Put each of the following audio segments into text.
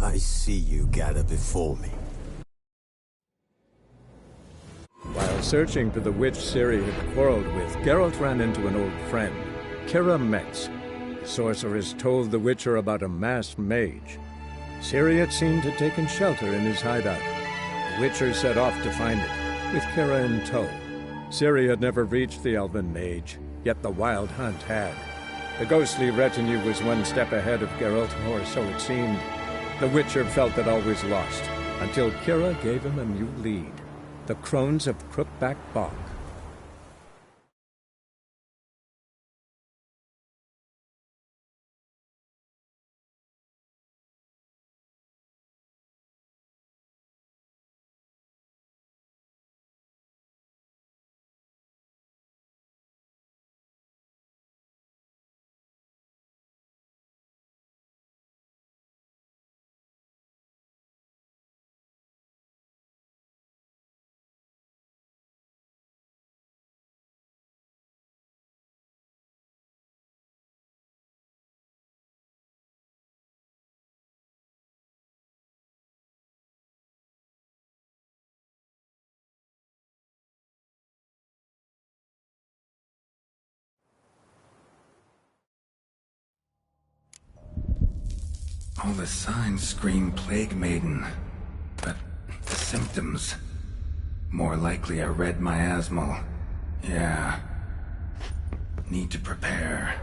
I see you gather before me. While searching for the witch Ciri had quarreled with, Geralt ran into an old friend, Keira Metz. The sorceress told the Witcher about a masked mage. Ciri had seemed to have taken shelter in his hideout. The Witcher set off to find it, with Keira in tow. Ciri had never reached the elven mage, yet the Wild Hunt had. The ghostly retinue was one step ahead of Geralt, or so it seemed. The Witcher felt that all was lost, until Keira gave him a new lead. The Crones of Crookback Bog. All the signs scream Plague Maiden, but the symptoms... more likely a red miasmal. Yeah. Need to prepare.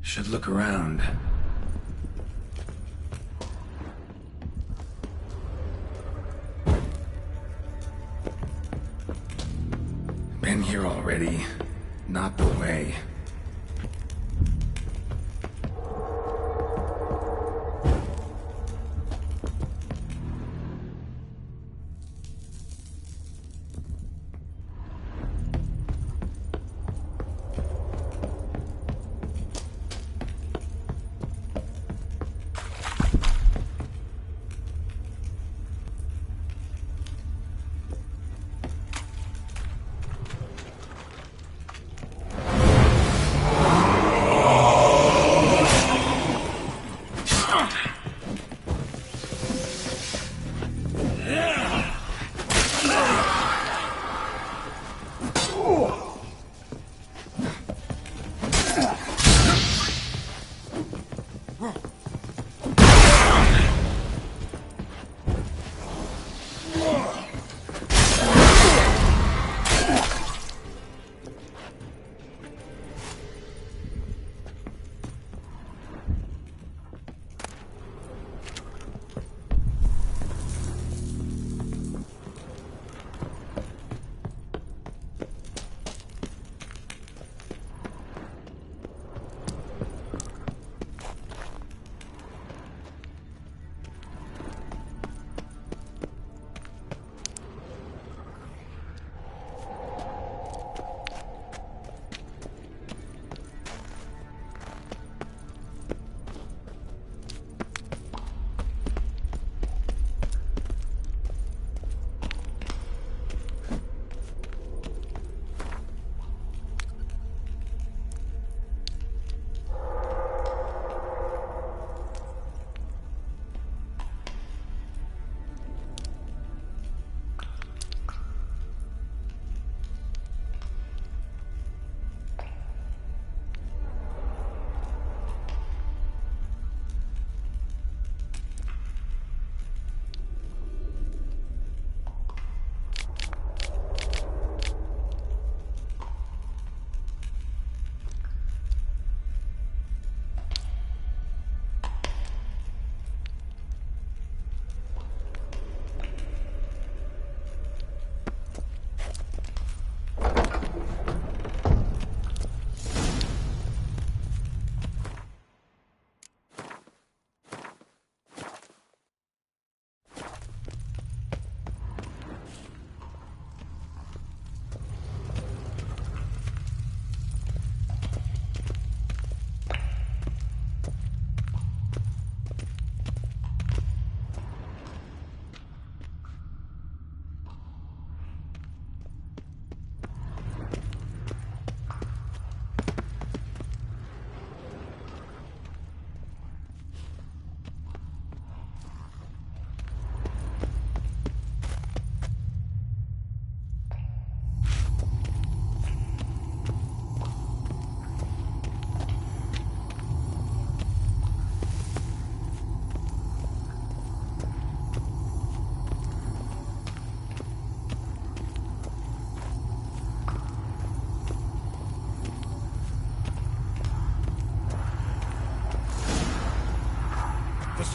Should look around. Been here already. Not the way.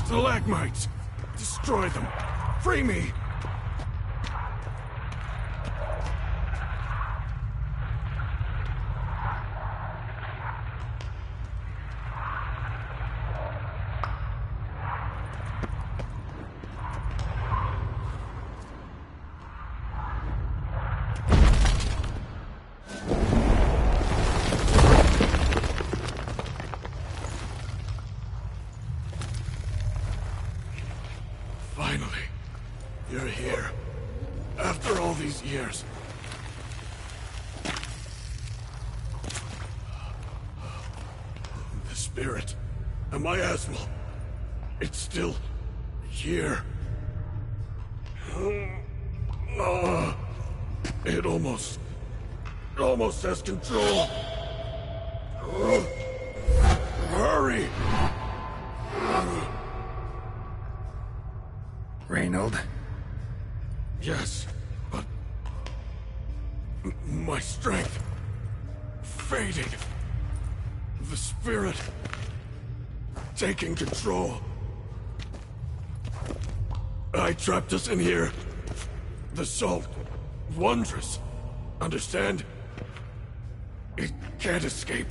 Stalagmites! Destroy them! Free me! Finally, you're here. After all these years. The spirit, a miasmal, it's still here. It almost has control. Hurry! Reynold? Yes, but my strength fading. The spirit taking control. I trapped us in here. The salt. Wondrous. Understand? It can't escape.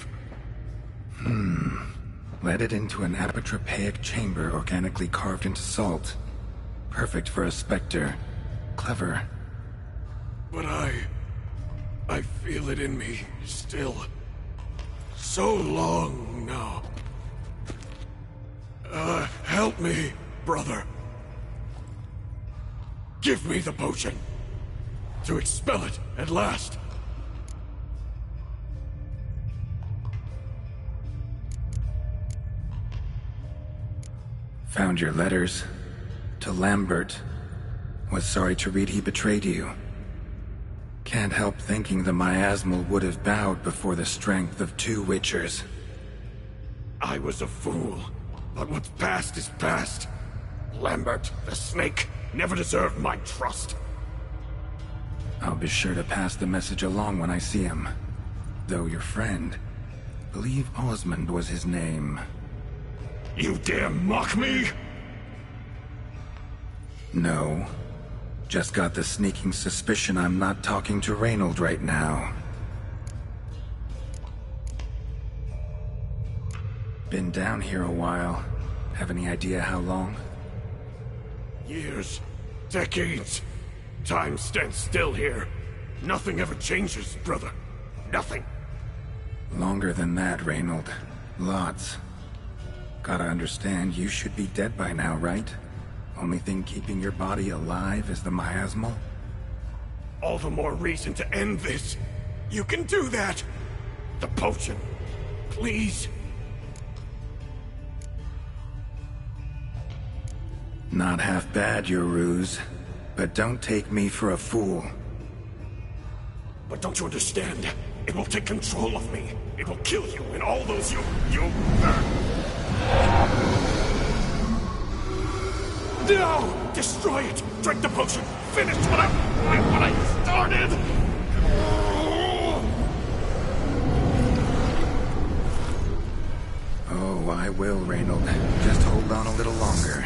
Let it into an apotropaic chamber organically carved into salt. Perfect for a specter. Clever. But I feel it in me still. So long now. Help me, brother. Give me the potion. To expel it at last. Found your letters. To Lambert. Was sorry to read he betrayed you. Can't help thinking the miasmal would have bowed before the strength of 2 Witchers. I was a fool. But what's past is past. Lambert, the snake, never deserved my trust. I'll be sure to pass the message along when I see him. Though your friend, believe Osmond was his name. You dare mock me? No. Just got the sneaking suspicion I'm not talking to Reynold right now. Been down here a while. Have any idea how long? Years. Decades. Time stands still here. Nothing ever changes, brother. Nothing. Longer than that, Reynold. Lots. Gotta understand, you should be dead by now, right? Only thing keeping your body alive is the miasmal? All the more reason to end this. You can do that. The potion. Please. Not half bad, your ruse. But don't take me for a fool. But don't you understand? It will take control of me. It will kill you and all those you... No! Destroy it! Drink the potion! Finish what I started! Oh, I will, Reynold. Just hold on a little longer.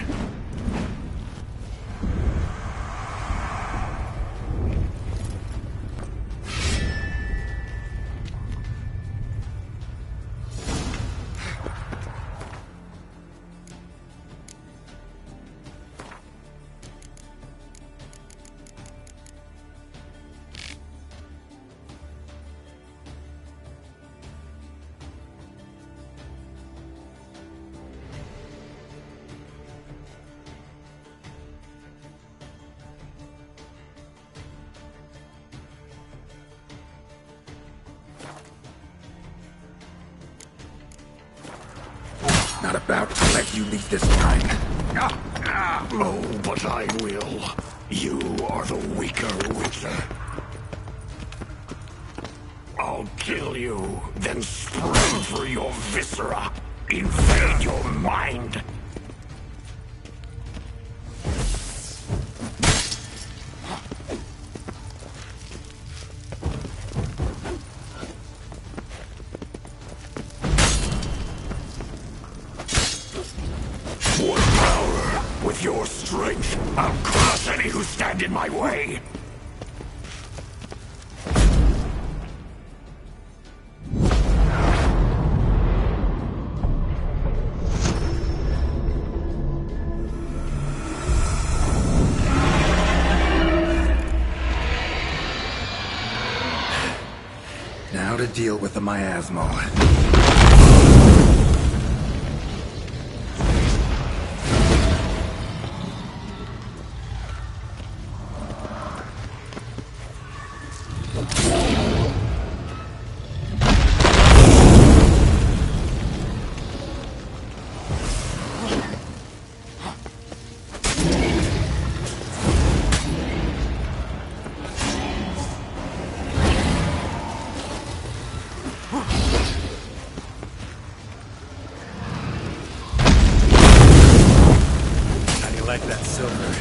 Not about to let you leave this time. Oh, but I will. You are the weaker Witcher. I'll kill you, then spring through your viscera, invade your mind. One power, with your strength, I'll crush any who stand in my way. Now to deal with the miasmal. How do you like that silver?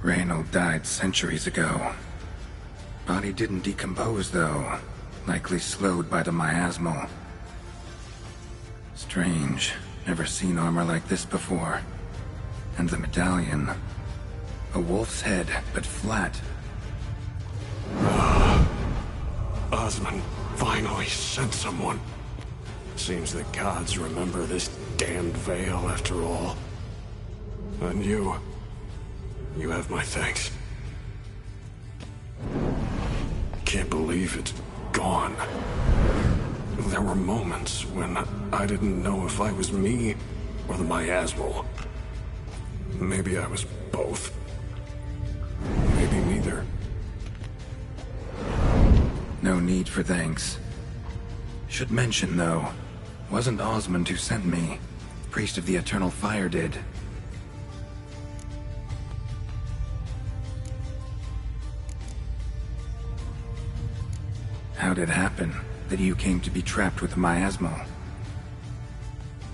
Reynold died centuries ago. Body didn't decompose, though. Likely slowed by the miasmal. Strange. Never seen armor like this before. And the medallion. A wolf's head, but flat. Osmond finally sent someone. Seems the gods remember this damned veil after all. And you have my thanks. Can't believe it's gone. There were moments when I didn't know if I was me or the miasmal. Maybe I was both. Maybe neither. No need for thanks. Should mention, though, wasn't Osmond who sent me. Priest of the Eternal Fire did. How'd it happen that you came to be trapped with the miasmal?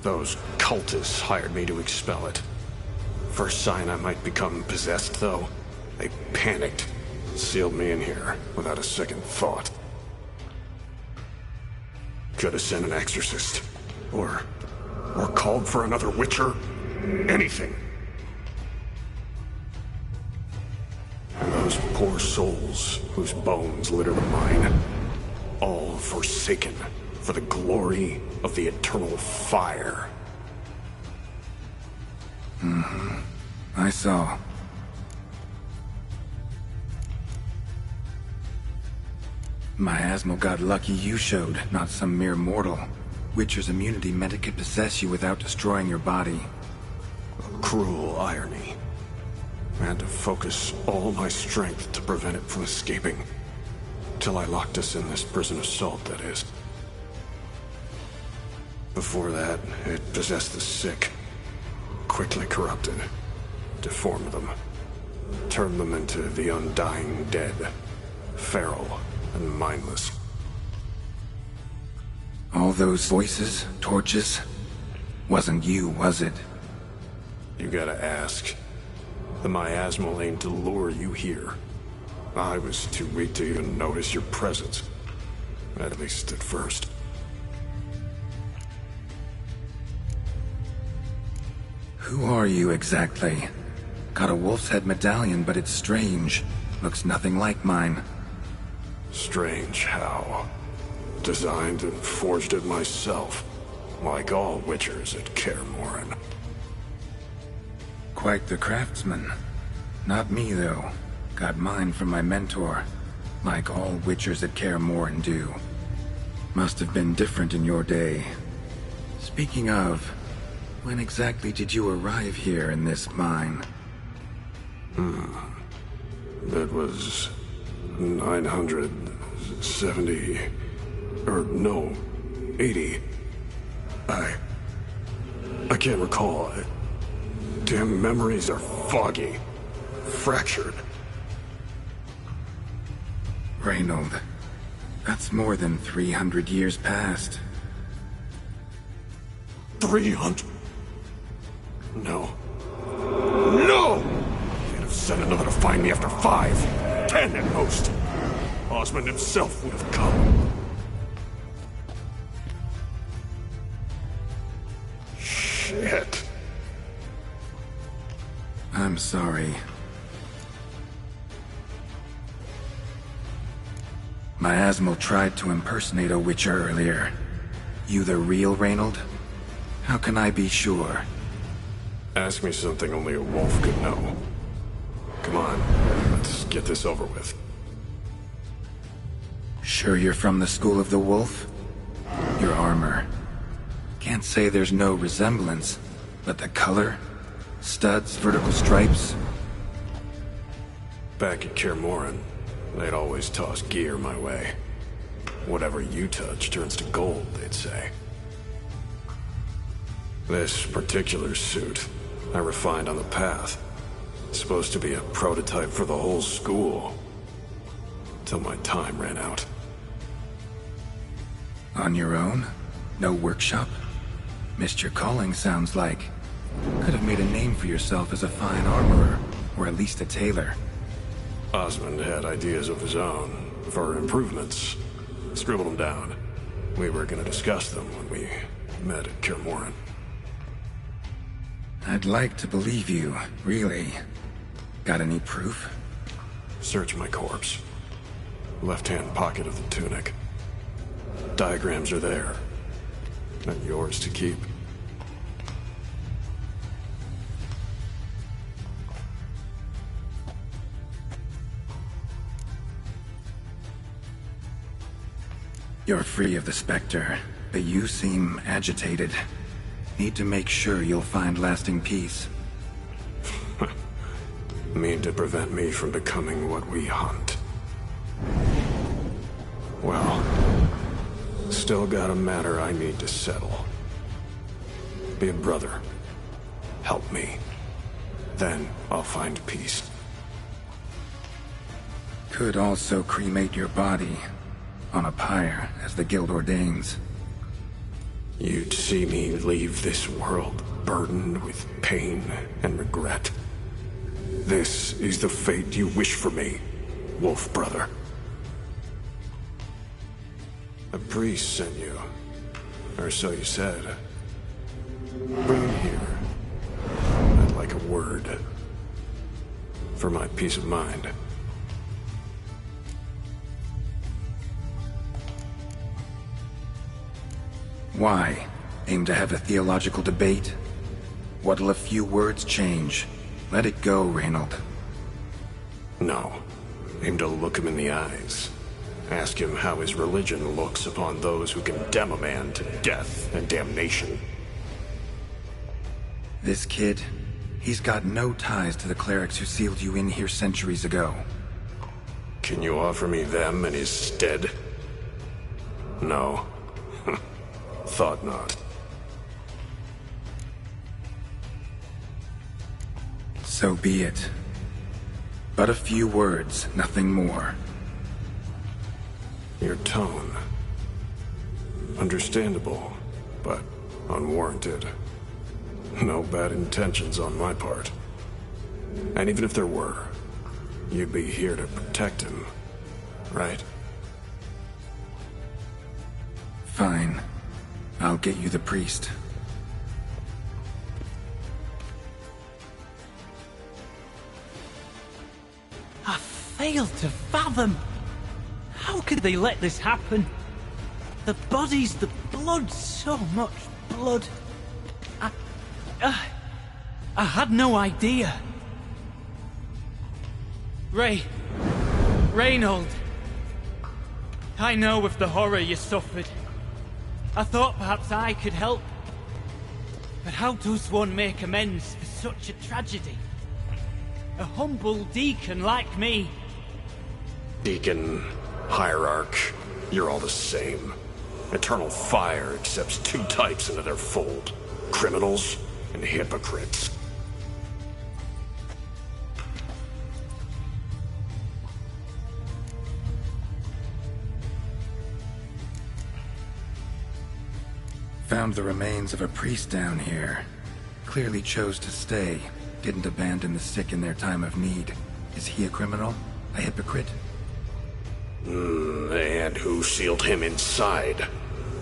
Those cultists hired me to expel it. First sign I might become possessed, though, they panicked. Sealed me in here without a second thought. Could have sent an exorcist. Or called for another Witcher. Anything. And those poor souls whose bones litter the mine. All forsaken for the glory of the Eternal Fire. I saw. Miasmal got lucky you showed, not some mere mortal. Witcher's immunity meant it could possess you without destroying your body. Cruel irony. I had to focus all my strength to prevent it from escaping. Till I locked us in this prison assault, that is. Before that, it possessed the sick. Quickly corrupted. Deformed them. Turned them into the undying dead. Feral and mindless. All those voices, torches, wasn't you, was it? You gotta ask. The miasmal aimed to lure you here. I was too weak to even notice your presence. At least at first. Who are you exactly? Got a wolf's head medallion, but it's strange. Looks nothing like mine. Strange how. Designed and forged it myself. Like all Witchers at Kaer Morhen. Quite the craftsman. Not me, though. Got mine from my mentor. Like all Witchers at Kaer Morhen do. Must have been different in your day. Speaking of, when exactly did you arrive here in this mine? It was 970... or no, 80. I can't recall. Damn memories are foggy. Fractured. Reynold, that's more than 300 years past. 300? No. No! They'd have sent another to find me after 5, 10 at most. Osmond himself would have come. Shit. I'm sorry. Miasmal tried to impersonate a Witcher earlier. You the real Reynold? How can I be sure? Ask me something only a wolf could know. Come on, let's get this over with. Sure you're from the School of the Wolf? Your armor. Can't say there's no resemblance, but the color? Studs, vertical stripes? Back at Kaer Morhen, they'd always toss gear my way. Whatever you touch turns to gold, they'd say. This particular suit, I refined on the path. It's supposed to be a prototype for the whole school. Till my time ran out. On your own? No workshop? Missed your calling, sounds like. Could have made a name for yourself as a fine armorer. or at least a tailor. Osmond had ideas of his own for improvements. Scribbled them down. We were going to discuss them when we met at Kaer Morhen. I'd like to believe you, really. Got any proof? Search my corpse. Left-hand pocket of the tunic. Diagrams are there. And yours to keep. You're free of the Spectre, but you seem agitated. Need to make sure you'll find lasting peace. Mean to prevent me from becoming what we hunt. Well, still got a matter I need to settle. Be a brother. Help me. Then I'll find peace. Could also cremate your body on a pyre, as the Guild ordains. You'd see me leave this world burdened with pain and regret. This is the fate you wish for me, Wolf Brother. A priest sent you, or so you said. Bring him here. I'd like a word. For my peace of mind. Why? Aim to have a theological debate? What'll a few words change? Let it go, Reynold. No. Aim to look him in the eyes. Ask him how his religion looks upon those who condemn a man to death and damnation. This kid, he's got no ties to the clerics who sealed you in here centuries ago. Can you offer me them in his stead? No. Thought not. So be it. But a few words, nothing more. Your tone. Understandable, but unwarranted. No bad intentions on my part. And even if there were, you'd be here to protect him, right? Fine. I'll get you the priest. I fail to fathom. How could they let this happen? The bodies, the blood, so much blood. I had no idea. Reynold. I know of the horror you suffered. I thought perhaps I could help. But how does one make amends for such a tragedy? A humble deacon like me. Deacon, hierarch, you're all the same. Eternal Fire accepts two types into their fold. Criminals and hypocrites. Found the remains of a priest down here. Clearly chose to stay. Didn't abandon the sick in their time of need. Is he a criminal? A hypocrite? And who sealed him inside?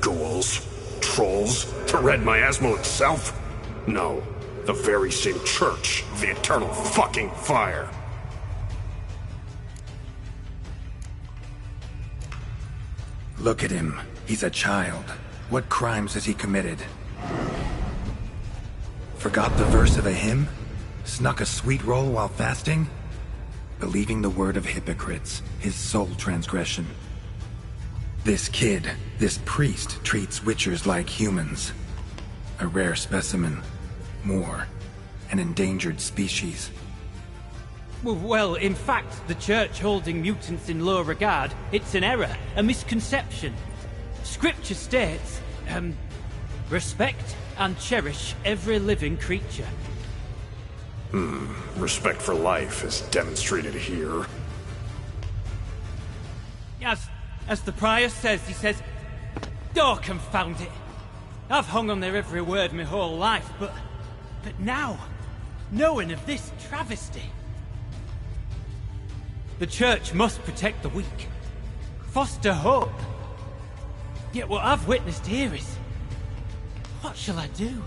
Ghouls? Trolls? The Red Miasmal itself? No. The very same church of the Eternal fucking Fire. Look at him. He's a child. What crimes has he committed? Forgot the verse of a hymn? Snuck a sweet roll while fasting? Believing the word of hypocrites, his sole transgression. This kid, this priest, treats witchers like humans. A rare specimen. More. An endangered species. Well, in fact, the church holding mutants in low regard, it's an error, a misconception. Scripture states, respect and cherish every living creature. Respect for life is demonstrated here. As the prior says, he says, oh, confound it. I've hung on their every word my whole life, but now, knowing of this travesty, The Church must protect the weak, foster hope. Yet what I've witnessed here is... what shall I do?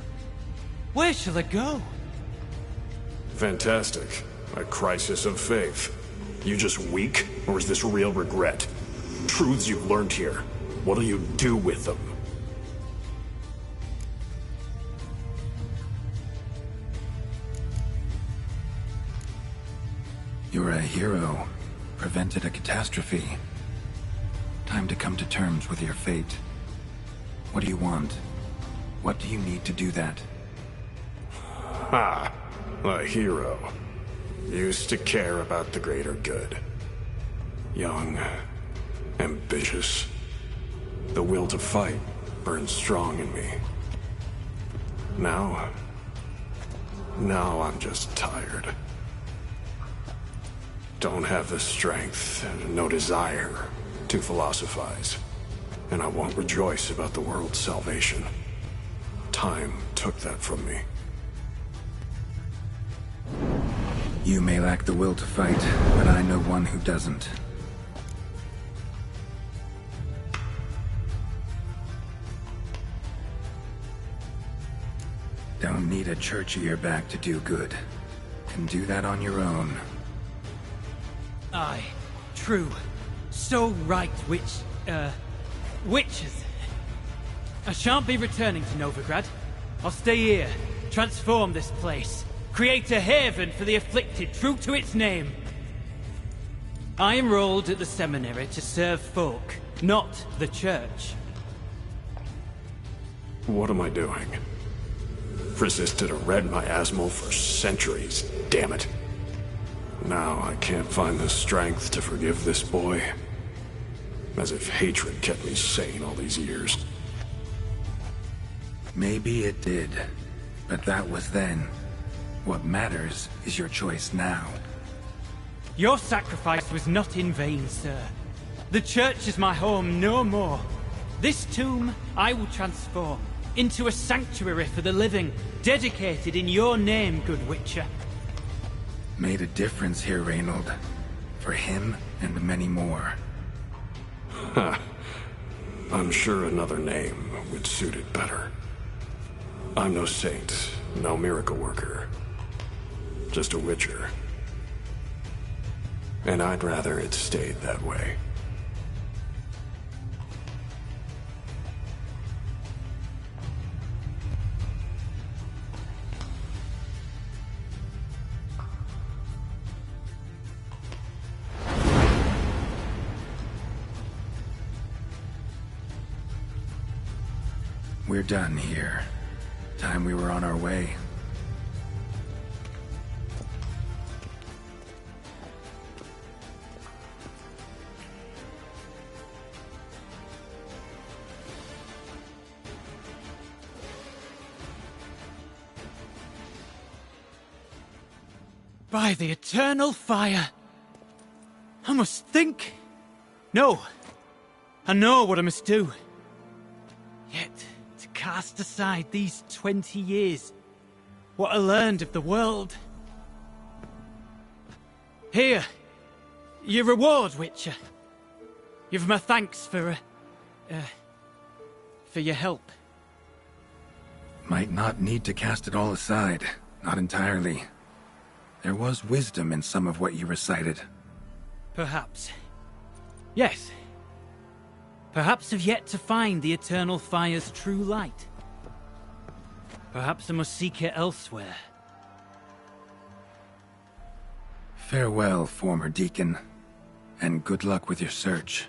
Where shall I go? Fantastic. A crisis of faith. You just weak, or is this real regret? Truths you've learned here. What'll you do with them? You're a hero. Prevented a catastrophe. Time to come to terms with your fate. What do you want? What do you need to do that? Ha! A hero. Used to care about the greater good. Young. Ambitious. The will to fight burns strong in me. Now I'm just tired. Don't have the strength and no desire to philosophize. And I won't rejoice about the world's salvation. Time took that from me. You may lack the will to fight, but I know one who doesn't. Don't need a church at your back to do good. Can do that on your own. Aye, true. So right, witches. I shan't be returning to Novigrad. I'll stay here, transform this place, create a haven for the afflicted, true to its name. I enrolled at the seminary to serve folk, not the church. What am I doing? Resisted a red miasmal for centuries, damn it. Now I can't find the strength to forgive this boy. As if hatred kept me sane all these years. Maybe it did, but that was then. What matters is your choice now. Your sacrifice was not in vain, sir. The church is my home no more. This tomb I will transform into a sanctuary for the living, dedicated in your name, good Witcher. Made a difference here, Reynold. For him and many more. Ha. I'm sure another name would suit it better. I'm no saint, no miracle worker. Just a Witcher. And I'd rather it stayed that way. We're done here. Time we were on our way. By the eternal fire! I must think! No! I know what I must do. Yet, to cast aside these 20 years, what I learned of the world... Here! Your reward, Witcher. You've my thanks for your help. Might not need to cast it all aside. Not entirely. There was wisdom in some of what you recited. Perhaps. Yes. Perhaps I've yet to find the eternal fire's true light. Perhaps I must seek it elsewhere. Farewell, former deacon. And good luck with your search.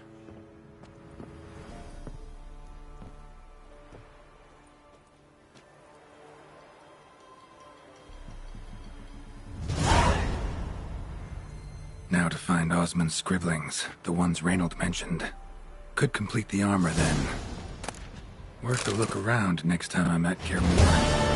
Now to find Osmond's scribblings, the ones Reynold mentioned. Could complete the armor then. Worth a look around next time I'm at Kaer Morhen.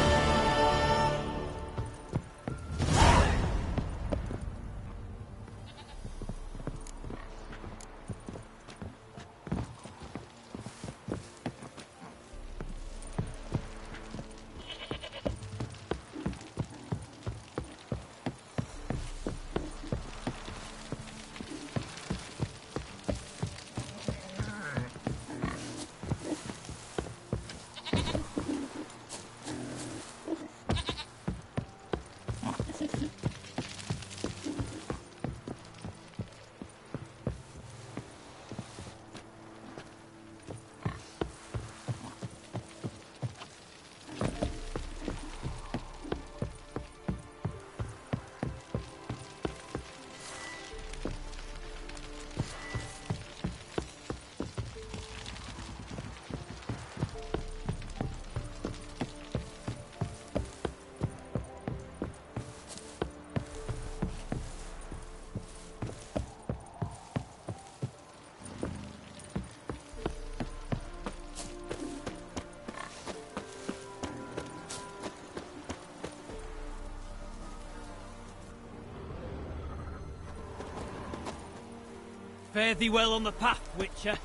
Fare thee well on the path, Witcher.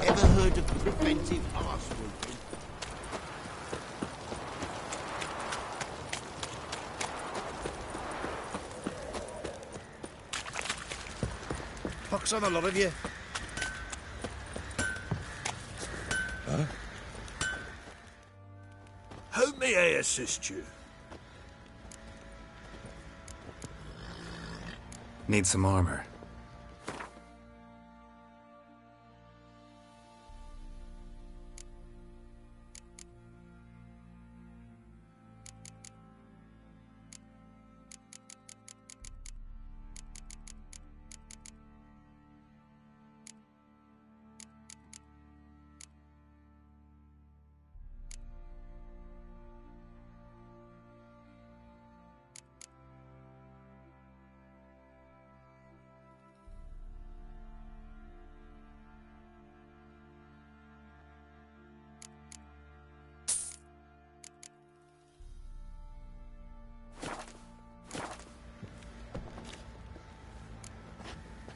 Ever heard of preventive arse whooping? Pox on a lot of you. Huh? How may I assist you? Need some armor.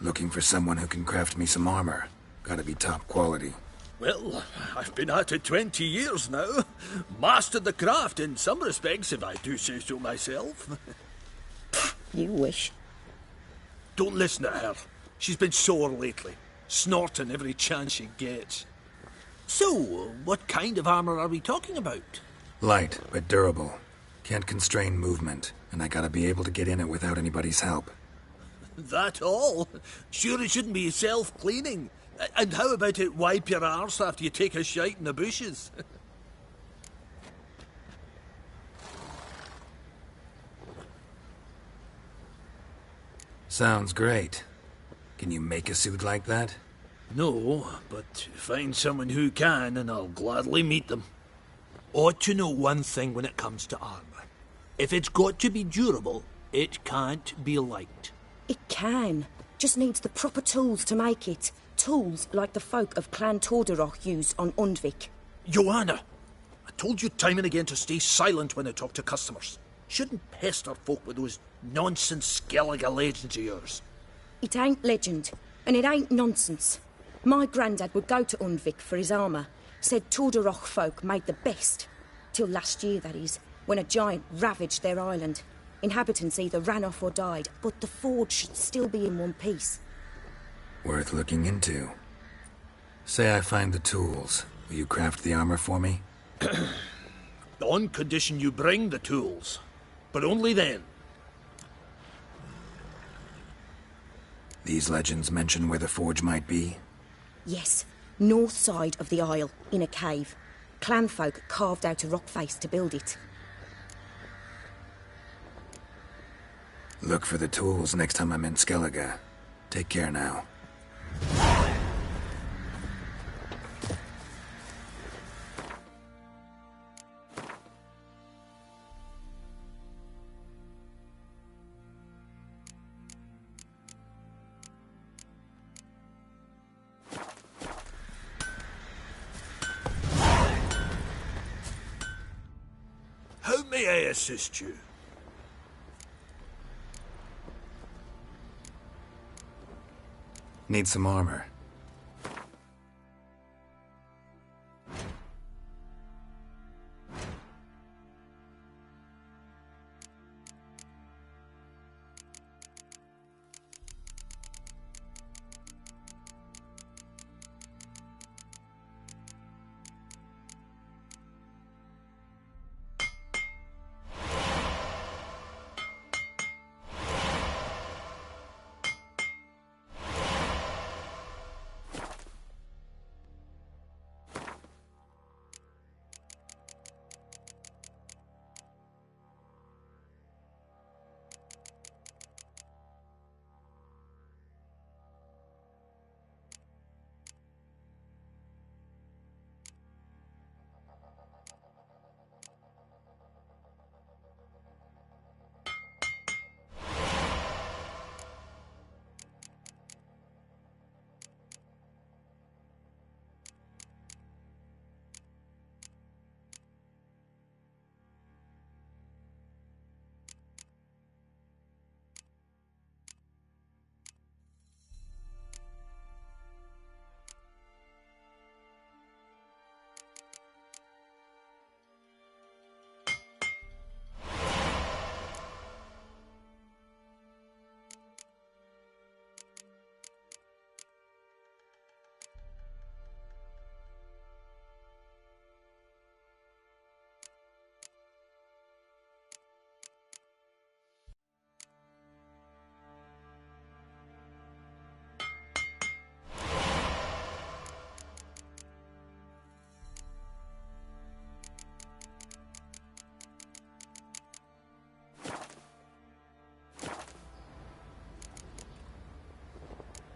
Looking for someone who can craft me some armor. Gotta be top quality. Well, I've been at it 20 years now. Mastered the craft in some respects, if I do say so myself. You wish. Don't listen to her. She's been sore lately, snorting every chance she gets. So, what kind of armor are we talking about? Light, but durable. Can't constrain movement, and I gotta be able to get in it without anybody's help. That all? Sure it shouldn't be self-cleaning. And how about it wipe your arse after you take a shite in the bushes? Sounds great. Can you make a suit like that? No, but find someone who can and I'll gladly meet them. Ought to know one thing when it comes to armor. If it's got to be durable, it can't be light. It can. Just needs the proper tools to make it. Tools like the folk of Clan Tordarroch used on Undvik. Joanna, I told you time and again to stay silent when I talk to customers. Shouldn't pester folk with those nonsense Skellige legends of yours. It ain't legend, and it ain't nonsense. My granddad would go to Undvik for his armour. Said Tordarroch folk made the best. Till last year, that is, when a giant ravaged their island. Inhabitants either ran off or died, but the forge should still be in one piece. Worth looking into. Say I find the tools. Will you craft the armor for me? On condition you bring the tools. But only then. These legends mention where the forge might be? Yes, north side of the isle, in a cave. Clanfolk carved out a rock face to build it. Look for the tools next time I'm in Skellige. Take care now. may I assist you? Need some armor.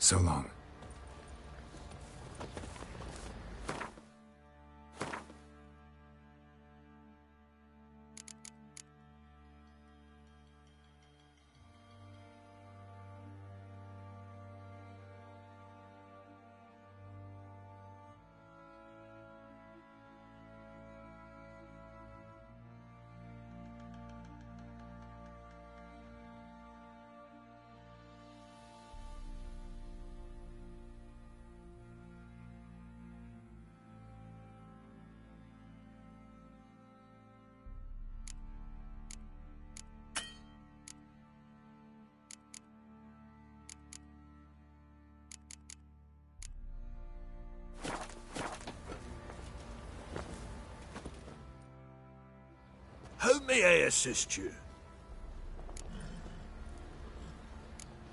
So long. How may I assist you?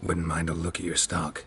Wouldn't mind a look at your stock.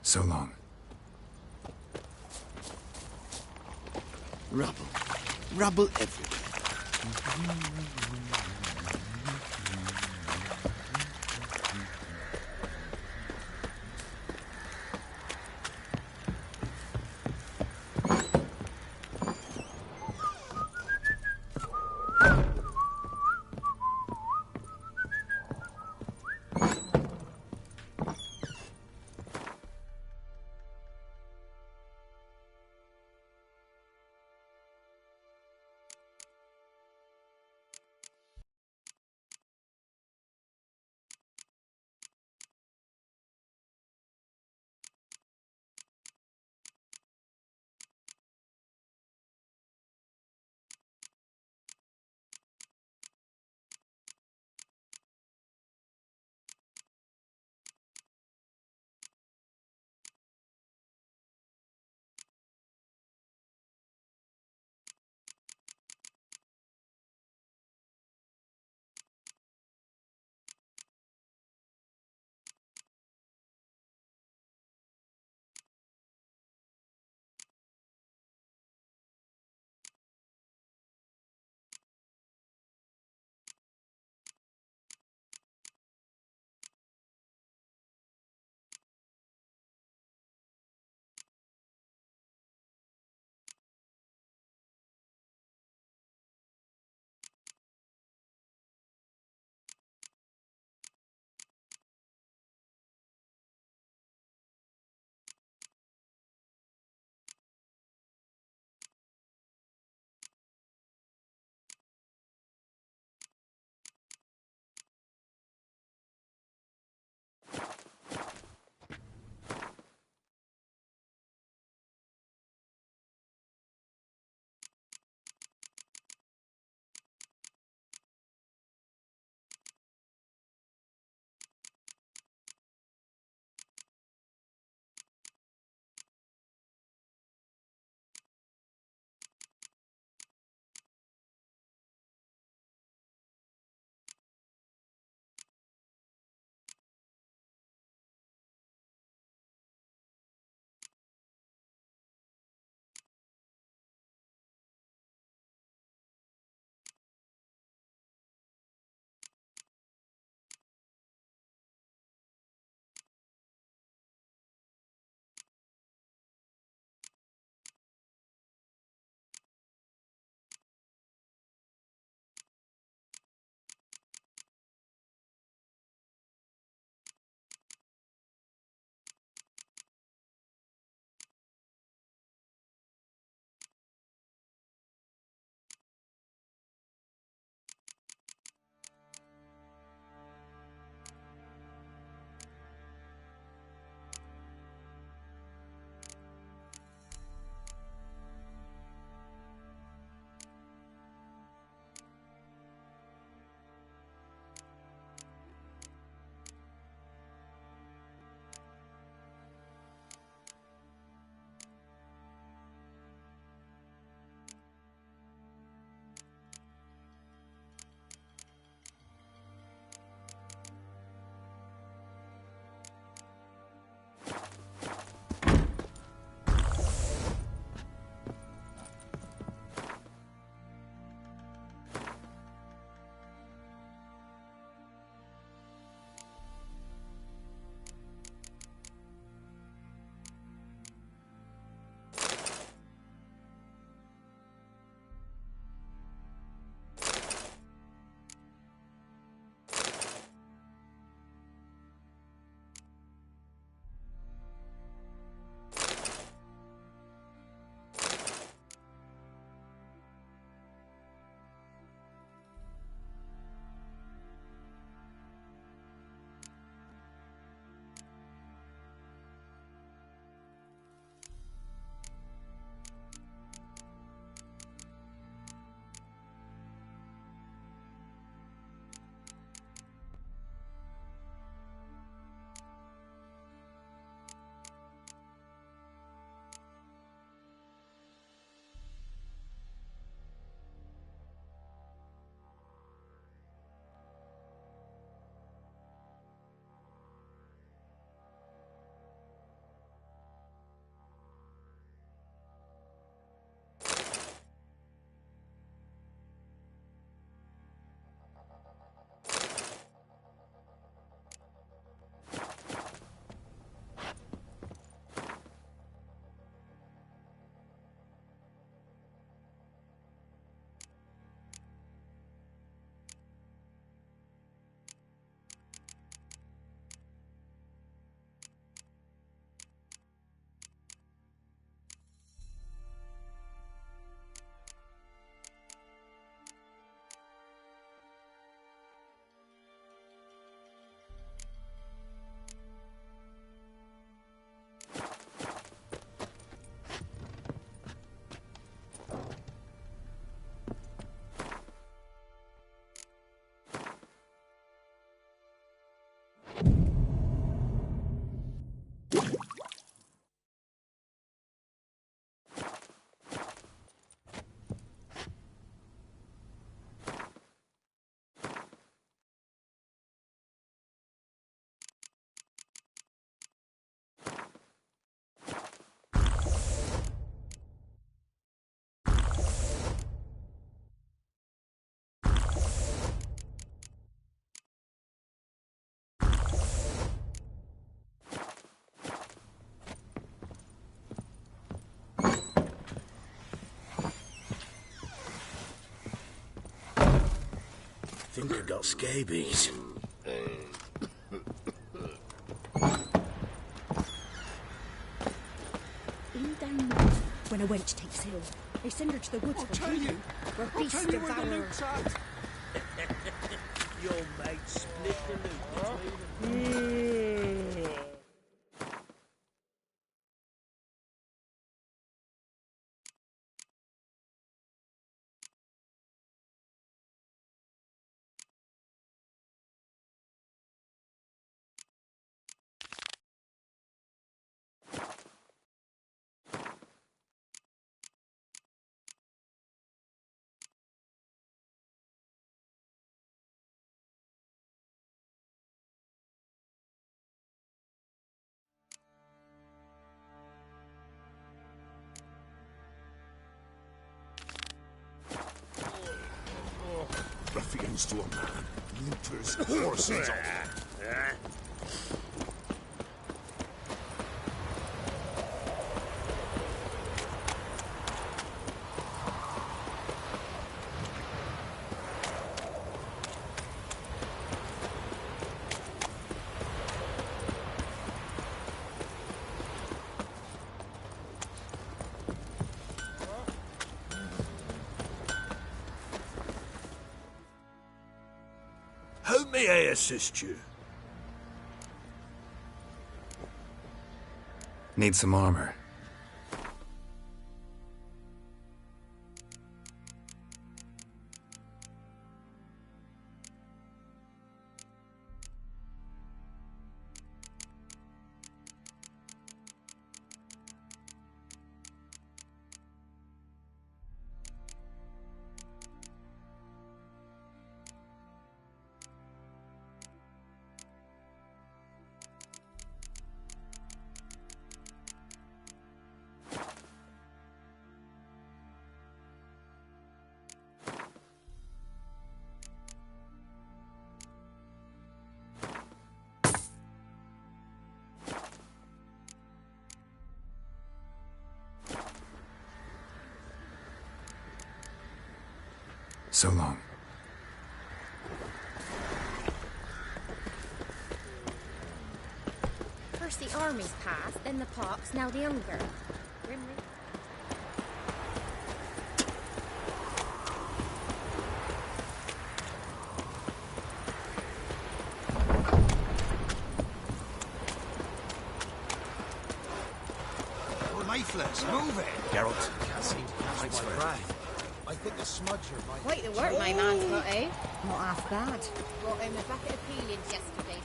So long. Rubble. Rubble everywhere. think I got scabies. In down north, when a wench takes ill, they send her to the woods for healing, where beasts devour her. Your mate split the loot between them. Ruffians to a man, looters, horses, How may I assist you? Need some armor. So long. First the army's passed, then the pox, now the hunger. Grimly. You're lifeless. Move it. Geralt. Can't seem to catch my breath. I think the smudger might... Quite the work my man's got, eh? Not half bad. Brought him a bucket of peelings yesterday.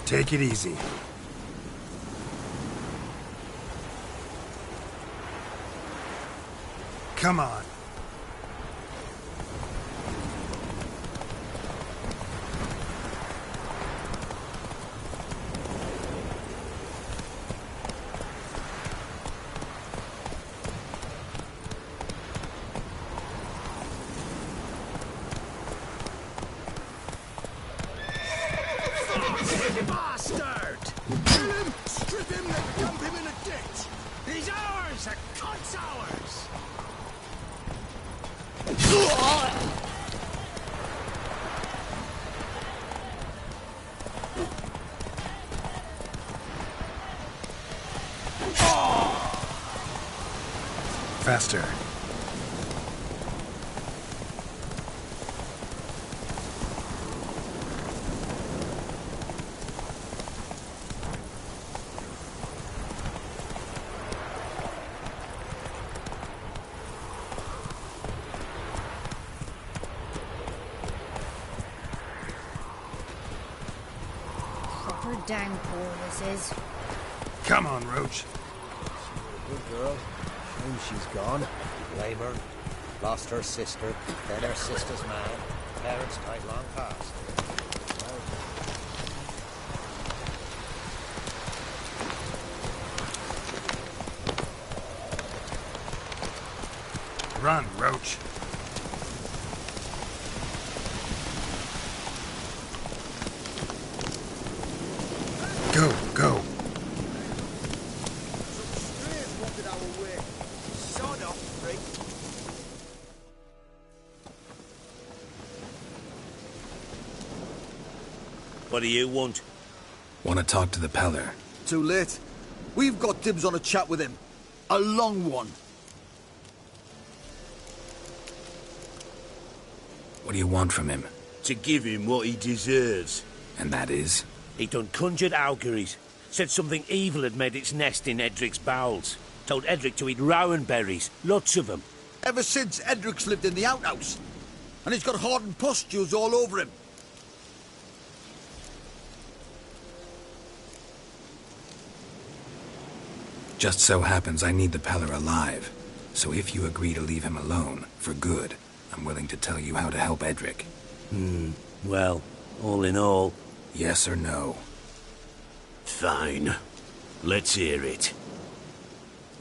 Take it easy. Come on. Bastard! Kill him, strip him, then dump him in a ditch! He's ours! The cunt's ours! Faster. Proper downpour this is. Come on, Roach. Good girl. Shame she's gone. Blame her. Lost her sister, then her sister's man. Parents died long past. Run, Roach. Go, go. What do you want? Want to talk to the Peller. Too late. We've got dibs on a chat with him. A long one. What do you want from him? To give him what he deserves. And that is? He done conjured auguries. Said something evil had made its nest in Edric's bowels. Told Edric to eat rowan berries. Lots of them. Ever since Edric's lived in the outhouse. And he's got hardened pustules all over him. Just so happens I need the Peller alive. So if you agree to leave him alone, for good, I'm willing to tell you how to help Edric. Well, all in all... Yes or no? Fine. Let's hear it.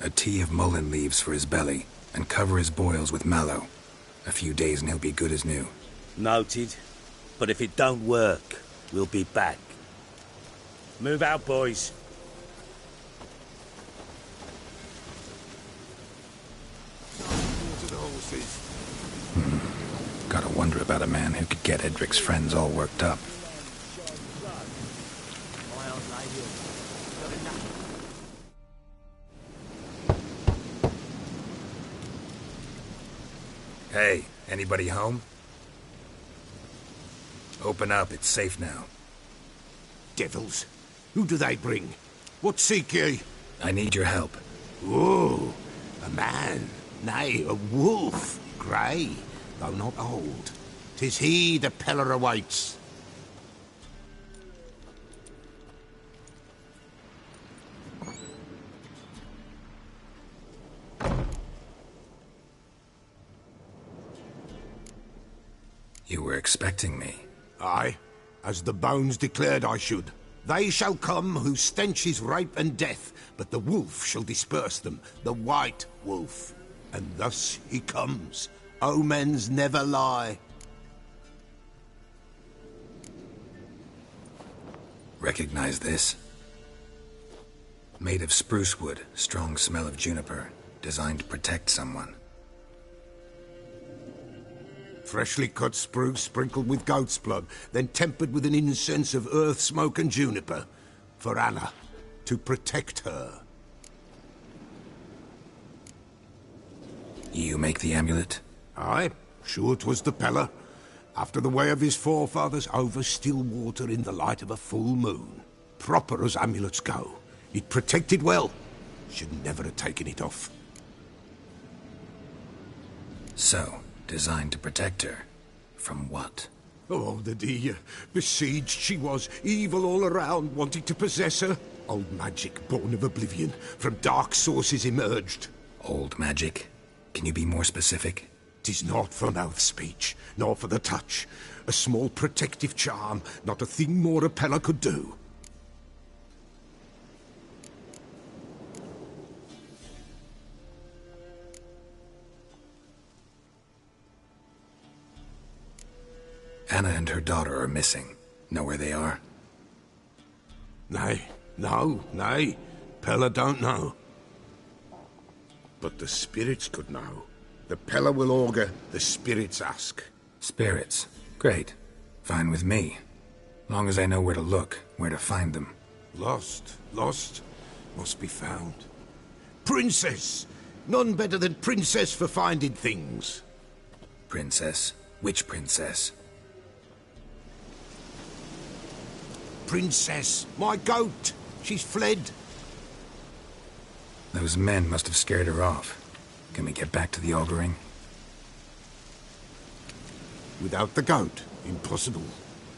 A tea of mullein leaves for his belly, and cover his boils with mallow. A few days and he'll be good as new. Noted. But if it don't work, we'll be back. Move out, boys. Gotta wonder about a man who could get Edric's friends all worked up. Hey, anybody home? Open up, it's safe now. Devils. Who do they bring? What seek ye? I need your help. Oh, a man. Nay, a wolf. Grey, though not old. 'Tis he the Peller awaits. You were expecting me. Aye, as the bones declared I should. They shall come whose stench is rape and death, but the wolf shall disperse them, the white wolf. And thus he comes. Omens never lie. Recognize this? Made of spruce wood, strong smell of juniper, designed to protect someone. Freshly cut spruce sprinkled with goat's blood, then tempered with an incense of earth, smoke and juniper. For Anna, to protect her. You make the amulet? Aye, sure 'twas the Peller. After the way of his forefathers, over still water in the light of a full moon. Proper as amulets go. It protected well. Should never have taken it off. So, designed to protect her. From what? Oh, the dear. Besieged she was, evil all around, wanting to possess her. Old magic, born of oblivion, from dark sources emerged. Old magic? Can you be more specific? 'Tis not for mouth speech, nor for the touch. A small protective charm, not a thing more a Peller could do. Anna and her daughter are missing. Know where they are? Nay, nay. Peller don't know. But the spirits could know. The Peller will augur, the spirits ask. Spirits? Great. Fine with me. Long as I know where to look, where to find them. Lost, must be found. Princess! None better than Princess for finding things. Princess? Which princess? Princess, my goat. She's fled. Those men must have scared her off. Can we get back to the auguring? Without the goat, impossible.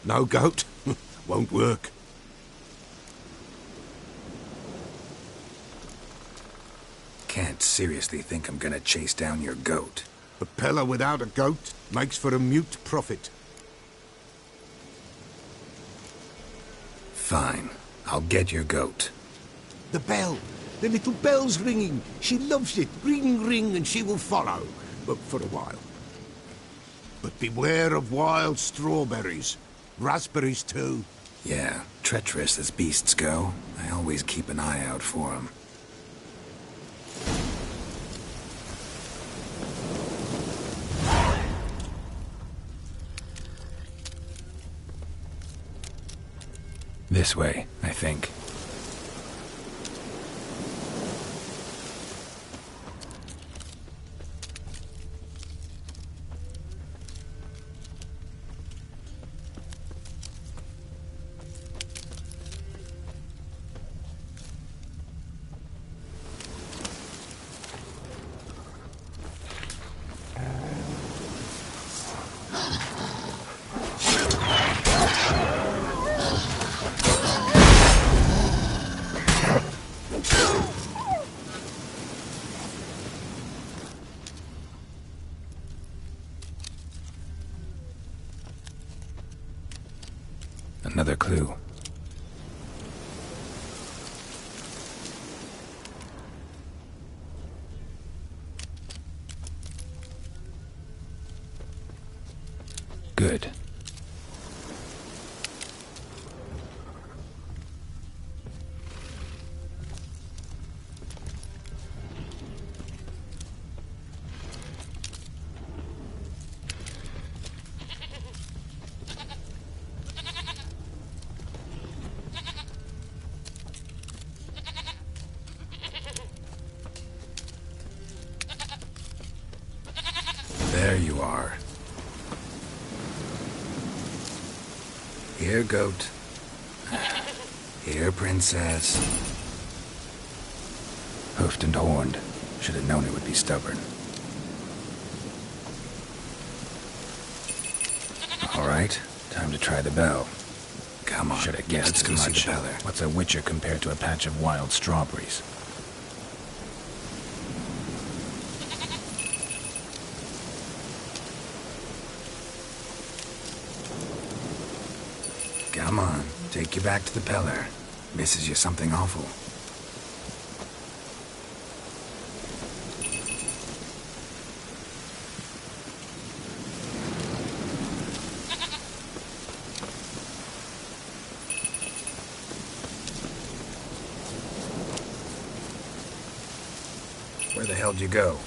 No goat, won't work. Can't seriously think I'm gonna chase down your goat. A Peller without a goat makes for a mute prophet. Fine. I'll get your goat. The bell. The little bell's ringing. She loves it. Ring, ring, and she will follow. But for a while. But beware of wild strawberries. Raspberries, too. Yeah, treacherous as beasts go. I always keep an eye out for them. This way, I think. Another clue. Good. There you are. Here, goat. Here, princess. Hoofed and horned. Should have known it would be stubborn. All right, time to try the bell. Come on, should have guessed too much. What's a witcher compared to a patch of wild strawberries? Come on, take you back to the Peller. Misses you something awful. Where the hell did you go?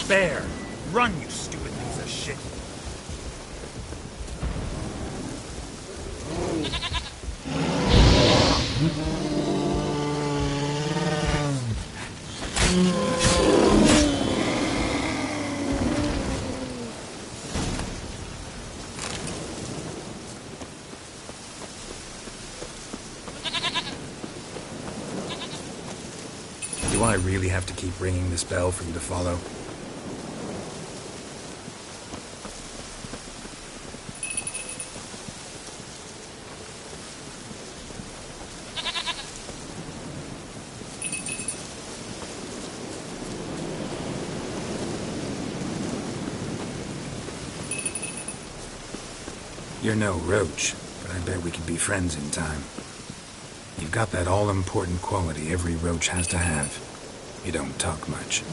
Bear! Run, you stupid piece of shit! Do I really have to keep ringing this bell for you to follow? You're no roach, but I bet we could be friends in time. You've got that all-important quality every roach has to have. You don't talk much.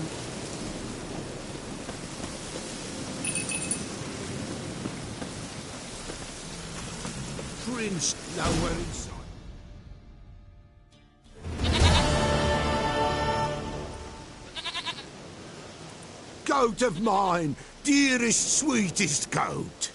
Prince nowhere in sight. Goat of mine, dearest, sweetest goat.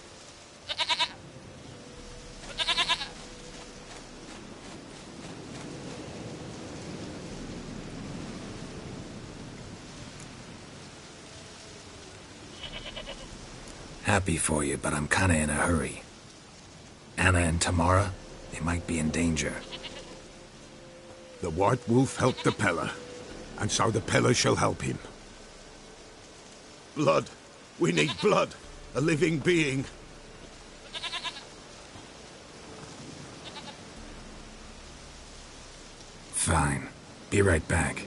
Happy for you, but I'm kinda in a hurry. Anna and Tamara, they might be in danger. The White Wolf helped the Peller, and so the Peller shall help him. Blood. We need blood. A living being. Fine. Be right back.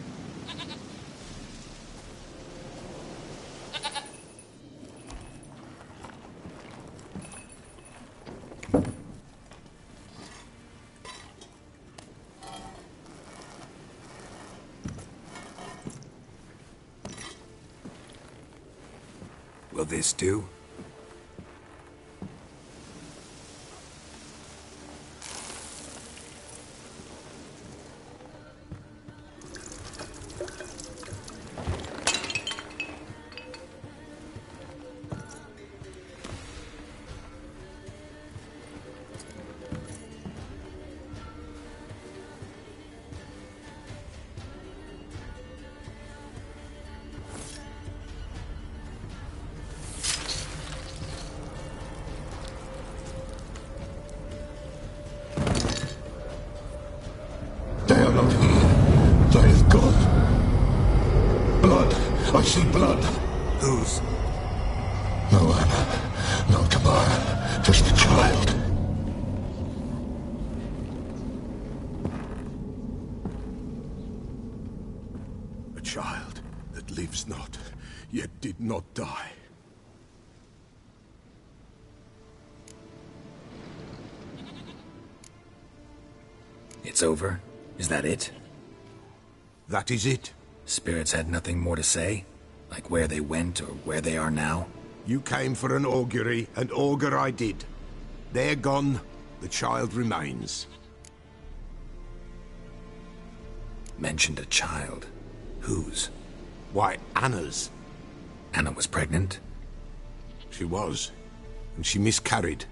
Will this do? They are not here. There is God. Blood. I see blood. Whose? No Anna. No Tamara. Just a child. A child that lives not, yet did not die. It's over? Is that it? That is it. Spirits had nothing more to say? Like where they went or where they are now? You came for an augury, and augur I did. They're gone. The child remains. Mentioned a child. Whose? Why, Anna's. Anna was pregnant? She was. And she miscarried.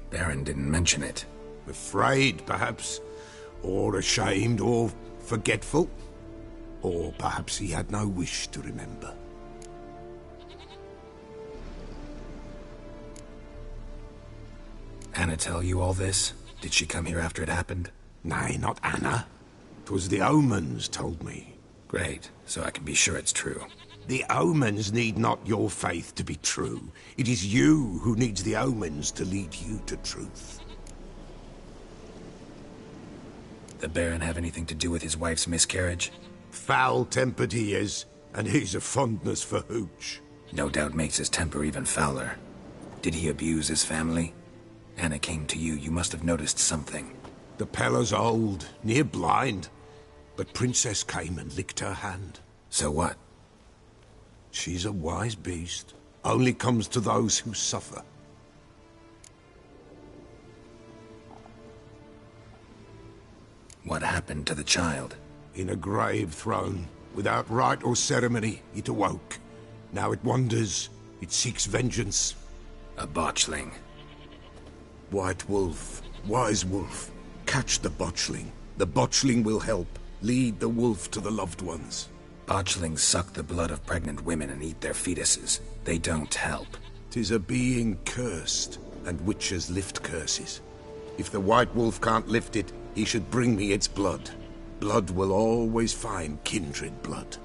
Baron didn't mention it. Afraid, perhaps. Or ashamed, or forgetful. Or perhaps he had no wish to remember. Anna tell you all this? Did she come here after it happened? Nay, not Anna. 'Twas the omens told me. Great, so I can be sure it's true. The omens need not your faith to be true. It is you who needs the omens to lead you to truth. The Baron have anything to do with his wife's miscarriage? Foul-tempered he is, and he's a fondness for hooch. No doubt makes his temper even fouler. Did he abuse his family? Anna came to you, you must have noticed something. The Pella's old, near blind, but Princess came and licked her hand. So what? She's a wise beast. Only comes to those who suffer. What happened to the child? In a grave thrown. Without rite or ceremony, it awoke. Now it wanders. It seeks vengeance. A botchling. White Wolf. Wise Wolf. Catch the botchling. The botchling will help. Lead the wolf to the loved ones. Botchlings suck the blood of pregnant women and eat their fetuses. They don't help. 'Tis a being cursed, and witches lift curses. If the White Wolf can't lift it, he should bring me its blood. Blood will always find kindred blood.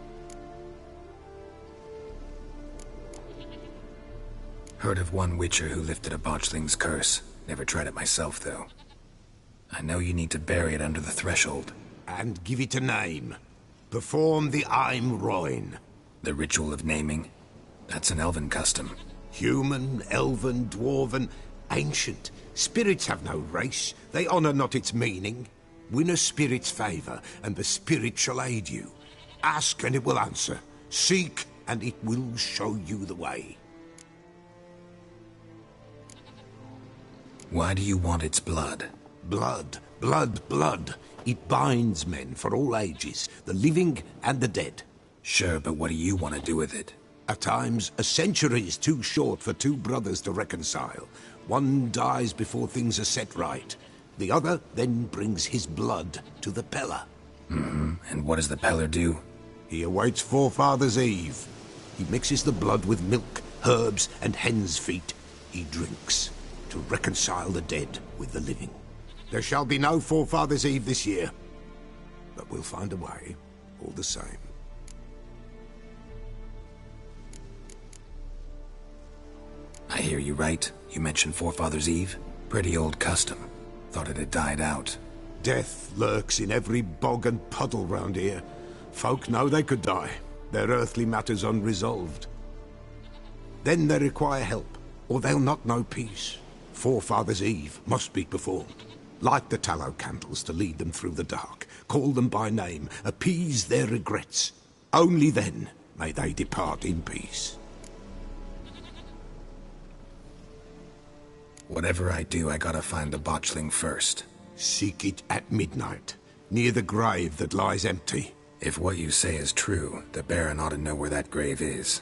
Heard of one witcher who lifted a botchling's curse. Never tried it myself, though. I know you need to bury it under the threshold. And give it a name. Perform the Aim Roin. The ritual of naming? That's an elven custom. Human, elven, dwarven, ancient. Spirits have no race. They honor not its meaning. Win a spirit's favor, and the spirit shall aid you. Ask, and it will answer. Seek, and it will show you the way. Why do you want its blood? Blood, blood, blood. It binds men for all ages, the living and the dead. Sure, but what do you want to do with it? At times, a century is too short for two brothers to reconcile. One dies before things are set right. The other then brings his blood to the Pella. And what does the Peller do? He awaits Forefather's Eve. He mixes the blood with milk, herbs, and hen's feet. He drinks to reconcile the dead with the living. There shall be no Forefather's Eve this year, but we'll find a way, all the same. I hear you right. You mentioned Forefather's Eve? Pretty old custom. Thought it had died out. Death lurks in every bog and puddle round here. Folk know they could die, their earthly matters unresolved. Then they require help, or they'll not know peace. Forefathers' Eve must be performed. Light the tallow candles to lead them through the dark. Call them by name, appease their regrets. Only then may they depart in peace. Whatever I do, I gotta find the botchling first. Seek it at midnight, near the grave that lies empty. If what you say is true, the Baron ought to know where that grave is.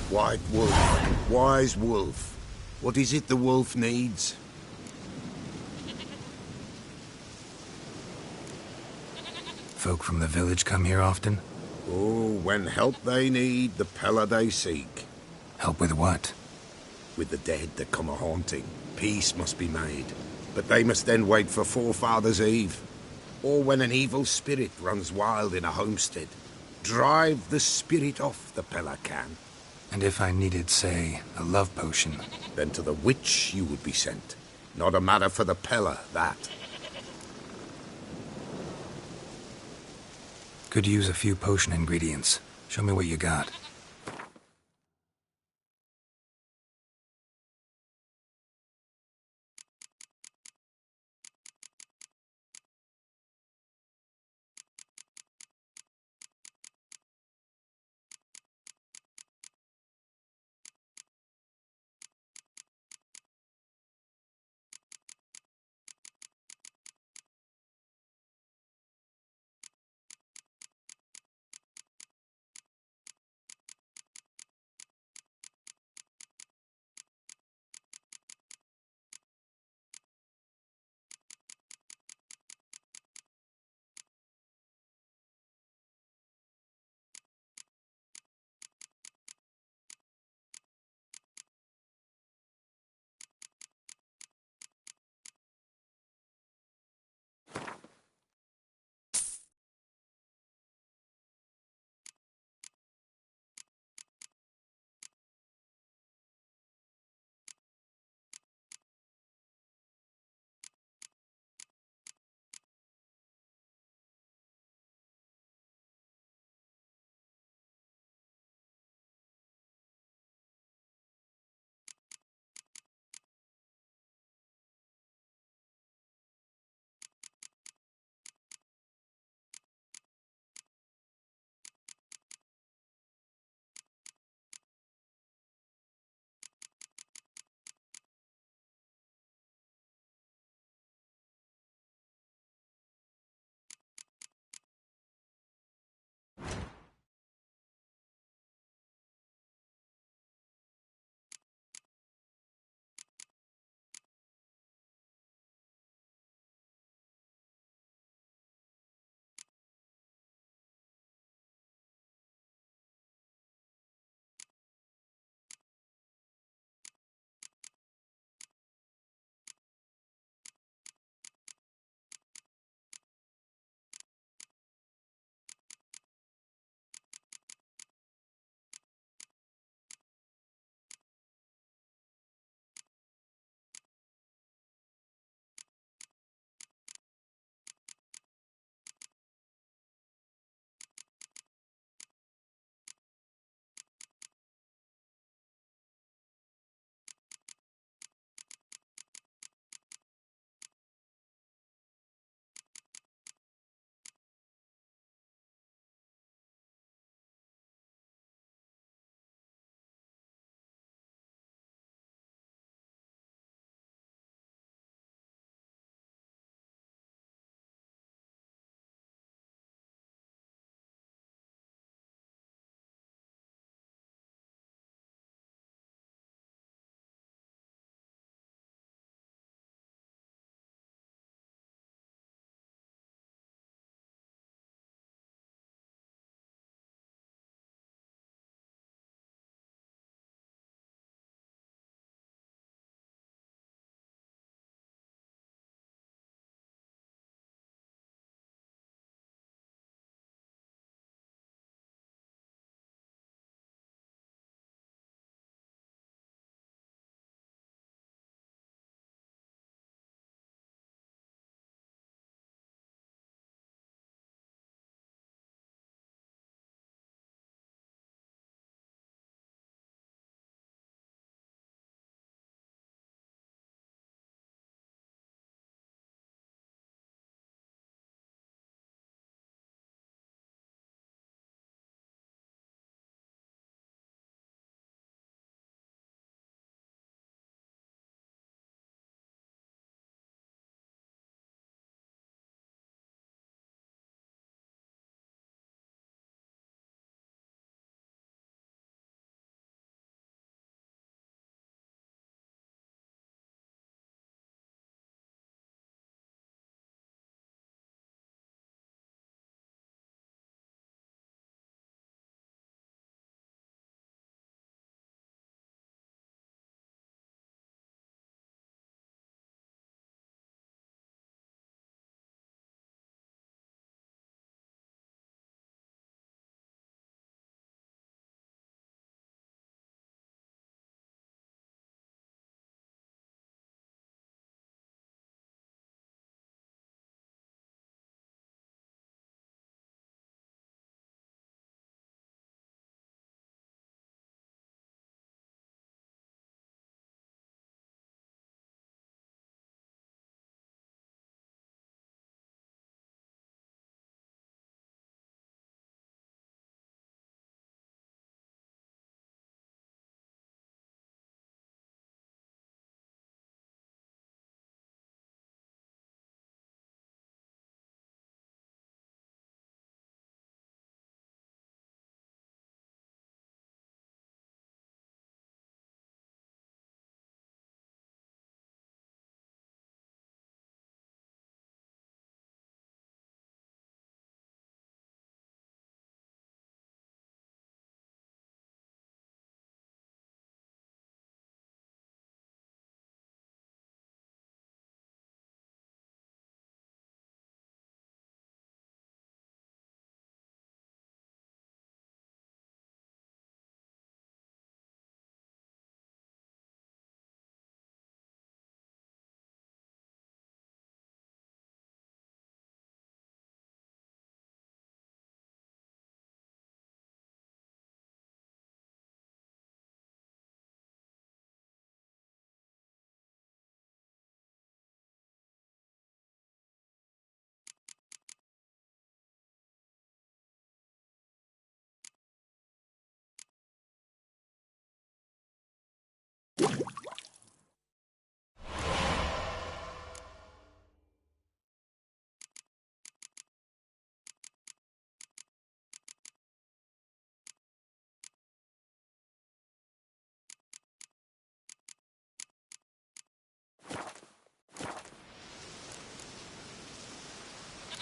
White Wolf, wise wolf. What is it the wolf needs? Folk from the village come here often? Oh, when help they need, the Pella they seek. Help with what? With the dead that come a-haunting. Peace must be made. But they must then wait for Forefathers' Eve. Or when an evil spirit runs wild in a homestead. Drive the spirit off, the Pella can. And if I needed, say, a love potion? Then to the witch you would be sent. Not a matter for the Pella, that. Could use a few potion ingredients. Show me what you got.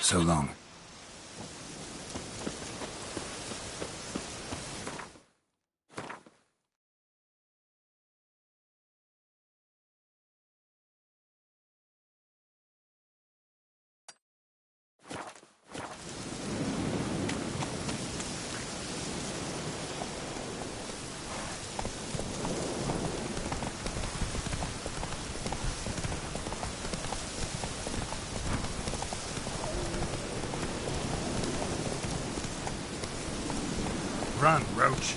So long. Run, Roach.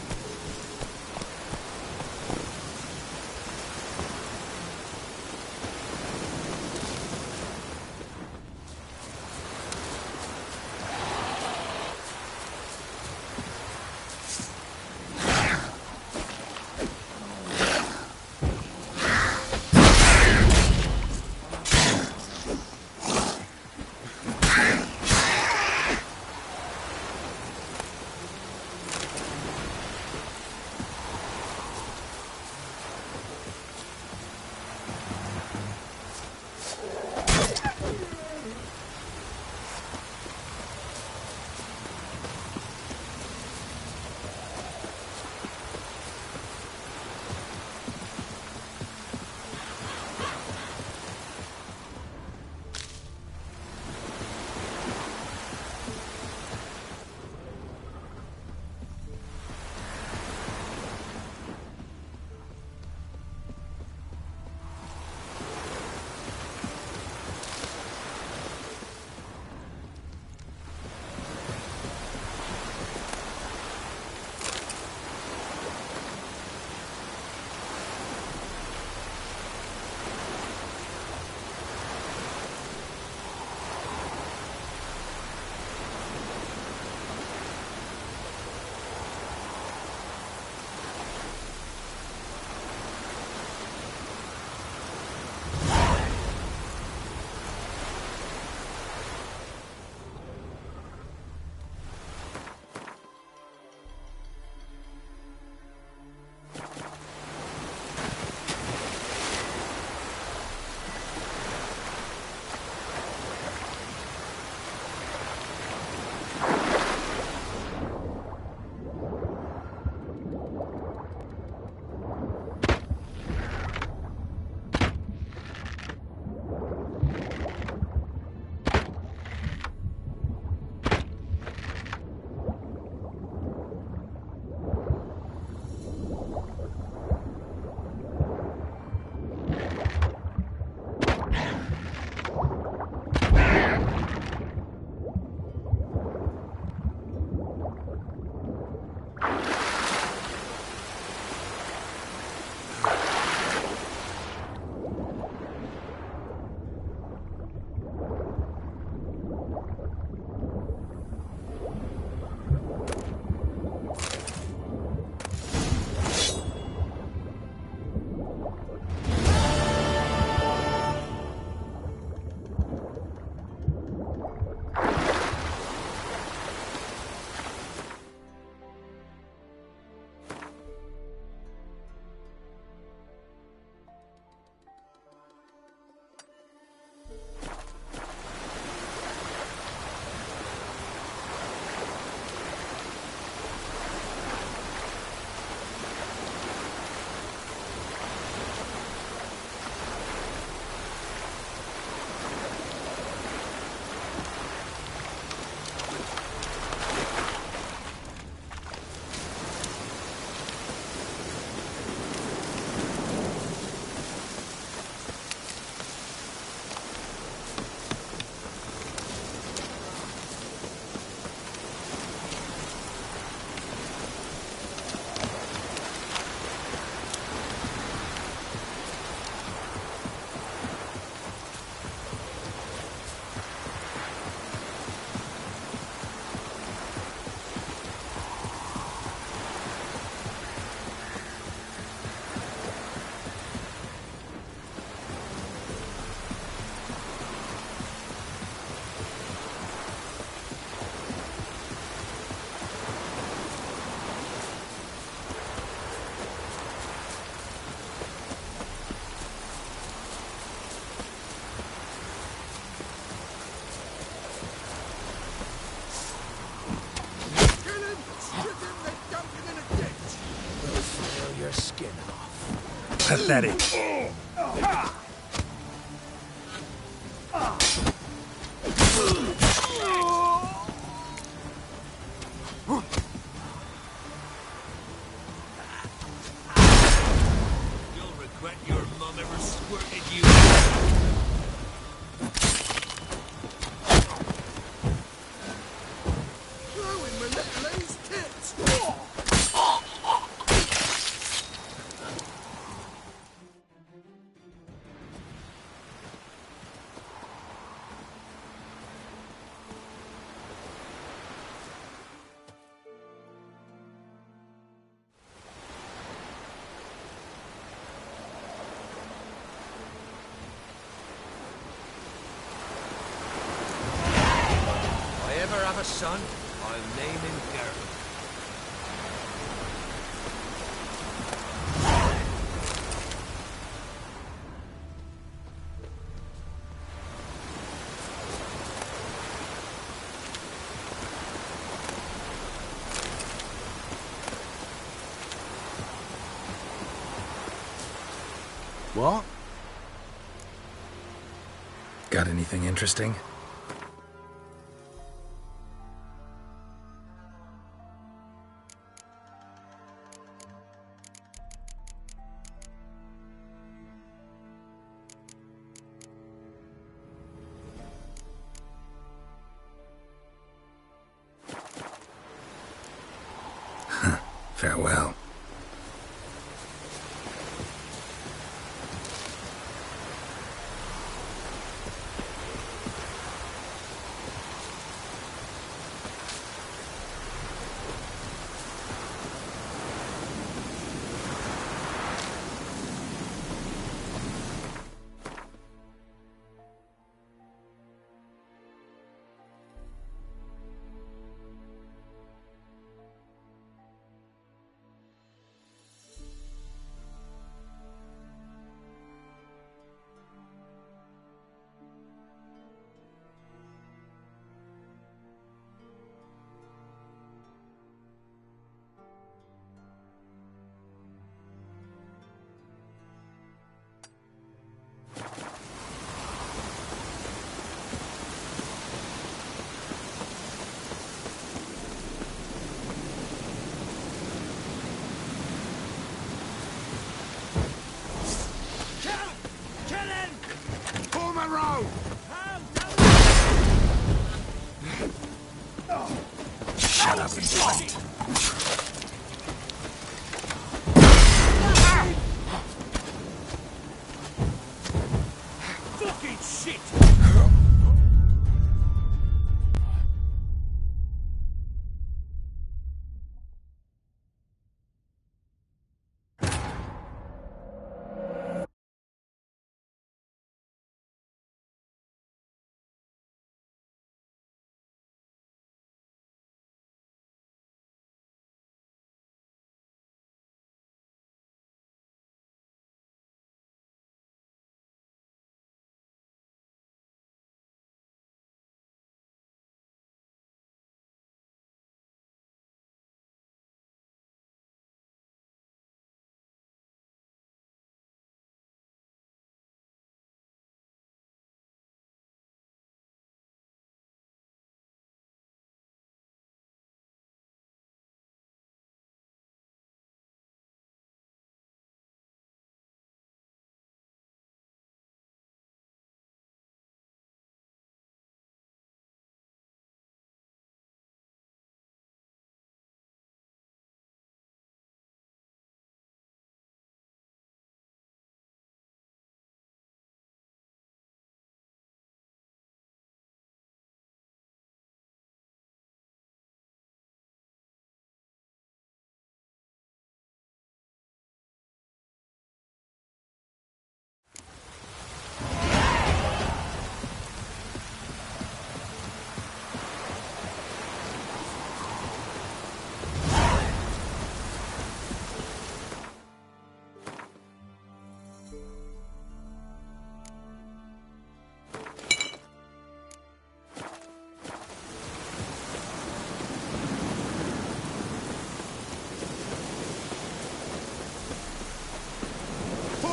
your skin off. Pathetic. You'll regret your mum ever squirted you. Throwing my little lady's tits! If I ever have a son, I'll name him Geralt. What? Got anything interesting? Farewell.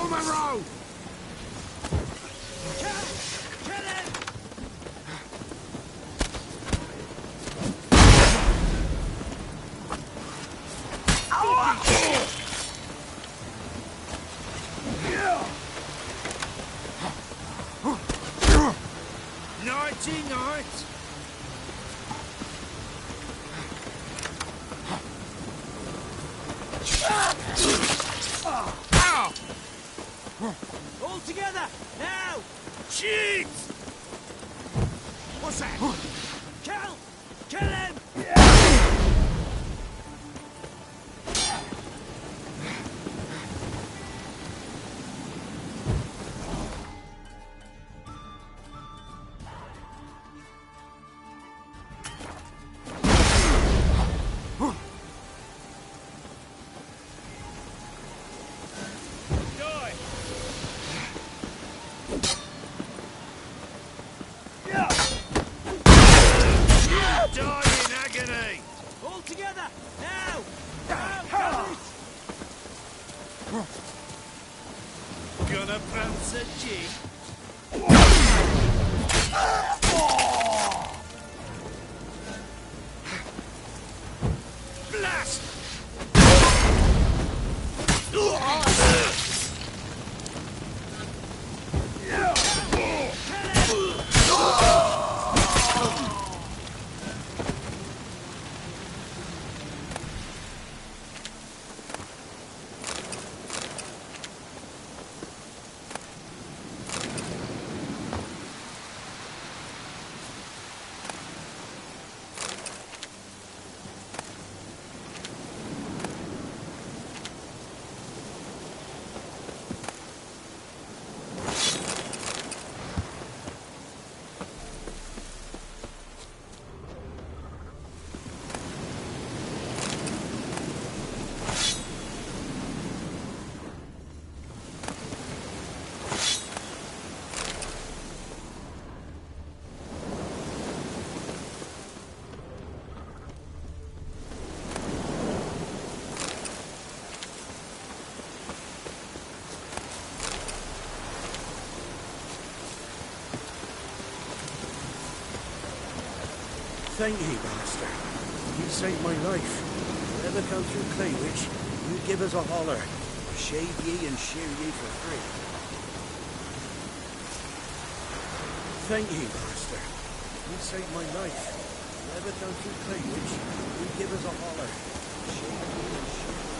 Monroe! Kill him! Nighty night! All together, now! Shit! What's that? Kill him! Die in agony! All together, now! Gonna bounce a jig? Blast! Thank ye, master. You saved my life. Whatever come through Claywitch, you give us a holler. Shave ye and shear ye for free. Thank ye, master. You saved my life. Whatever come through Claywitch, you give us a holler. Shave ye and shear ye.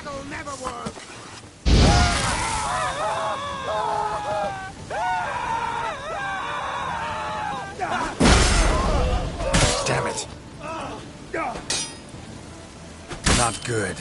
That'll never work! Damn it. Not good.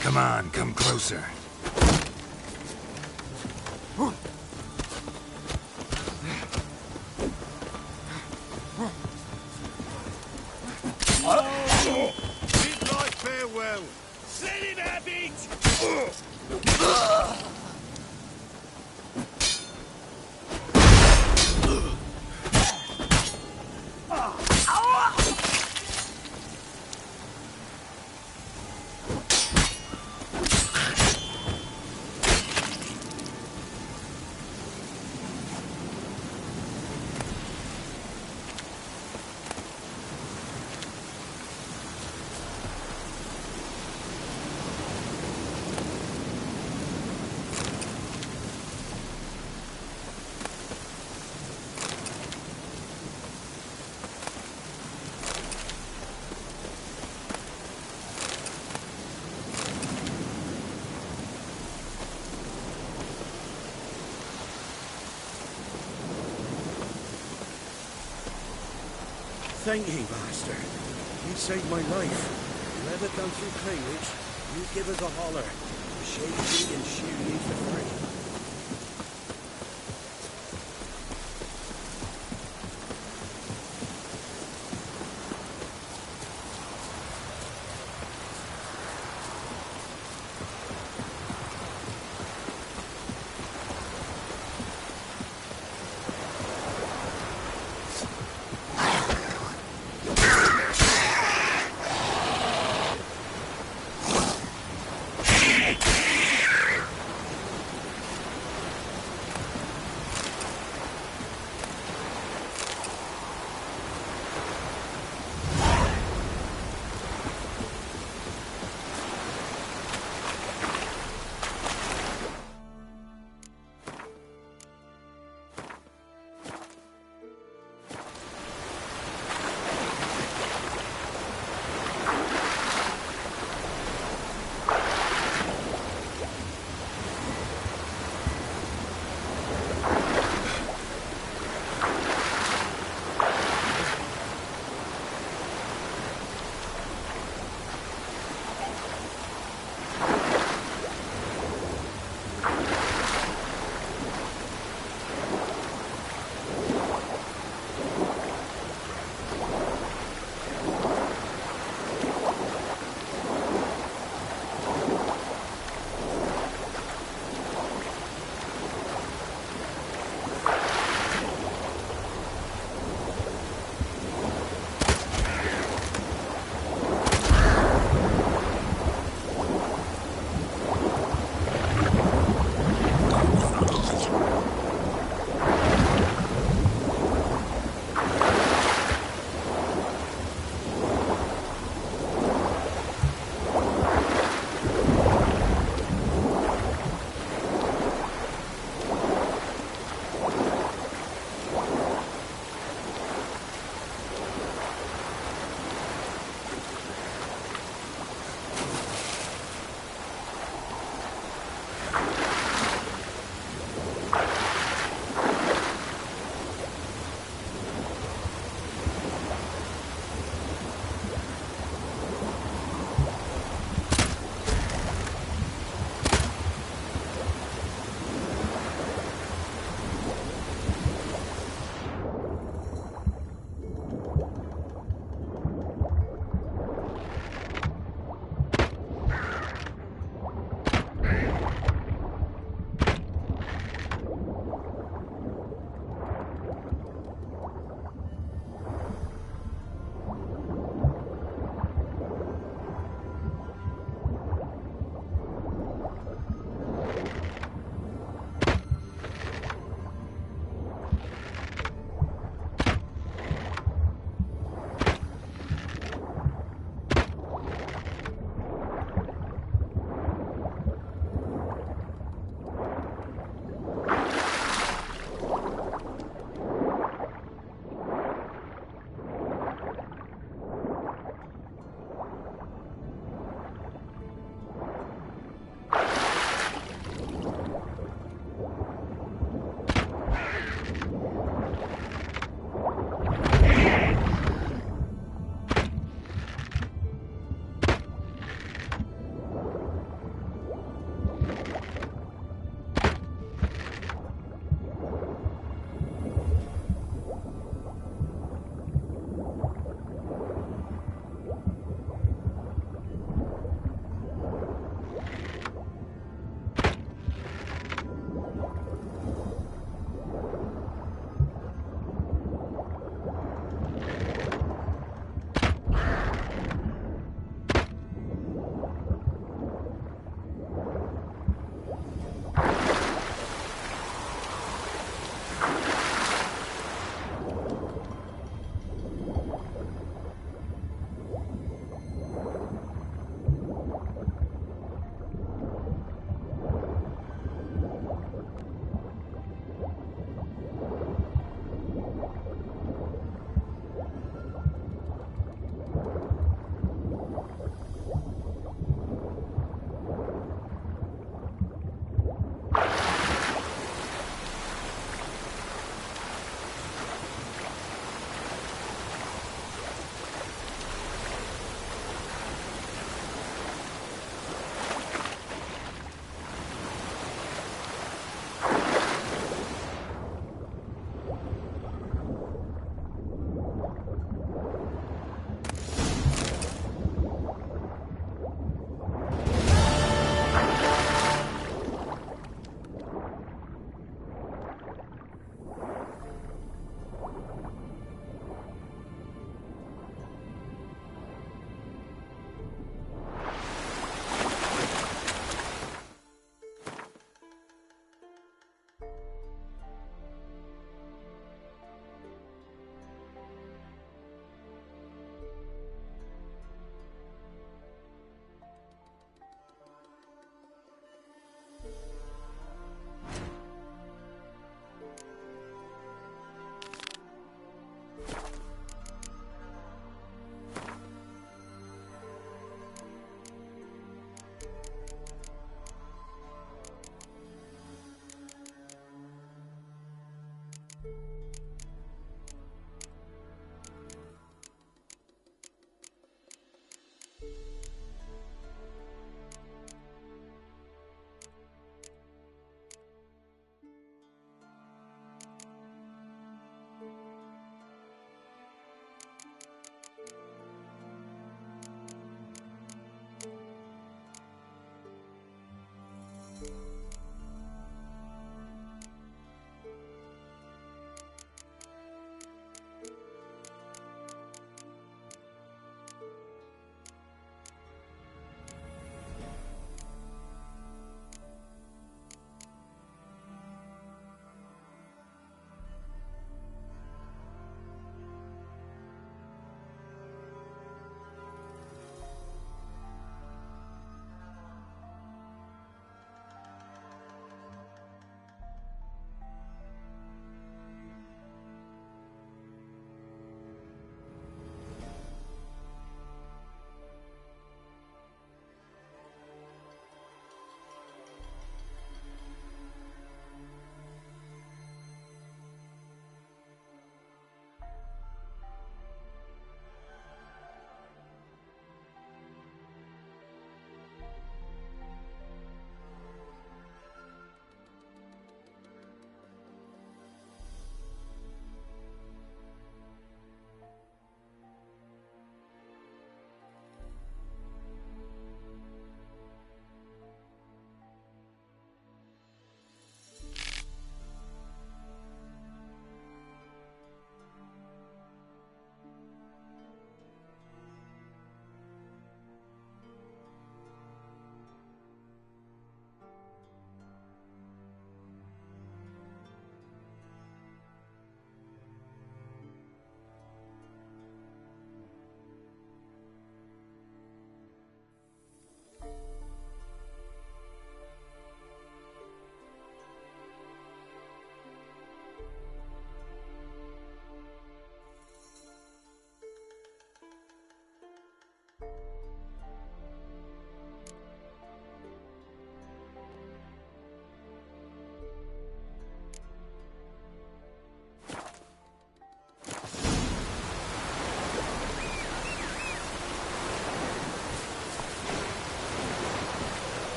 Come on, come closer. Bid like farewell. Let him have it! Thank ye, master. You saved my life. You ever come through Greenwich, you give us a holler. We'll shave ye and shoot ye for free.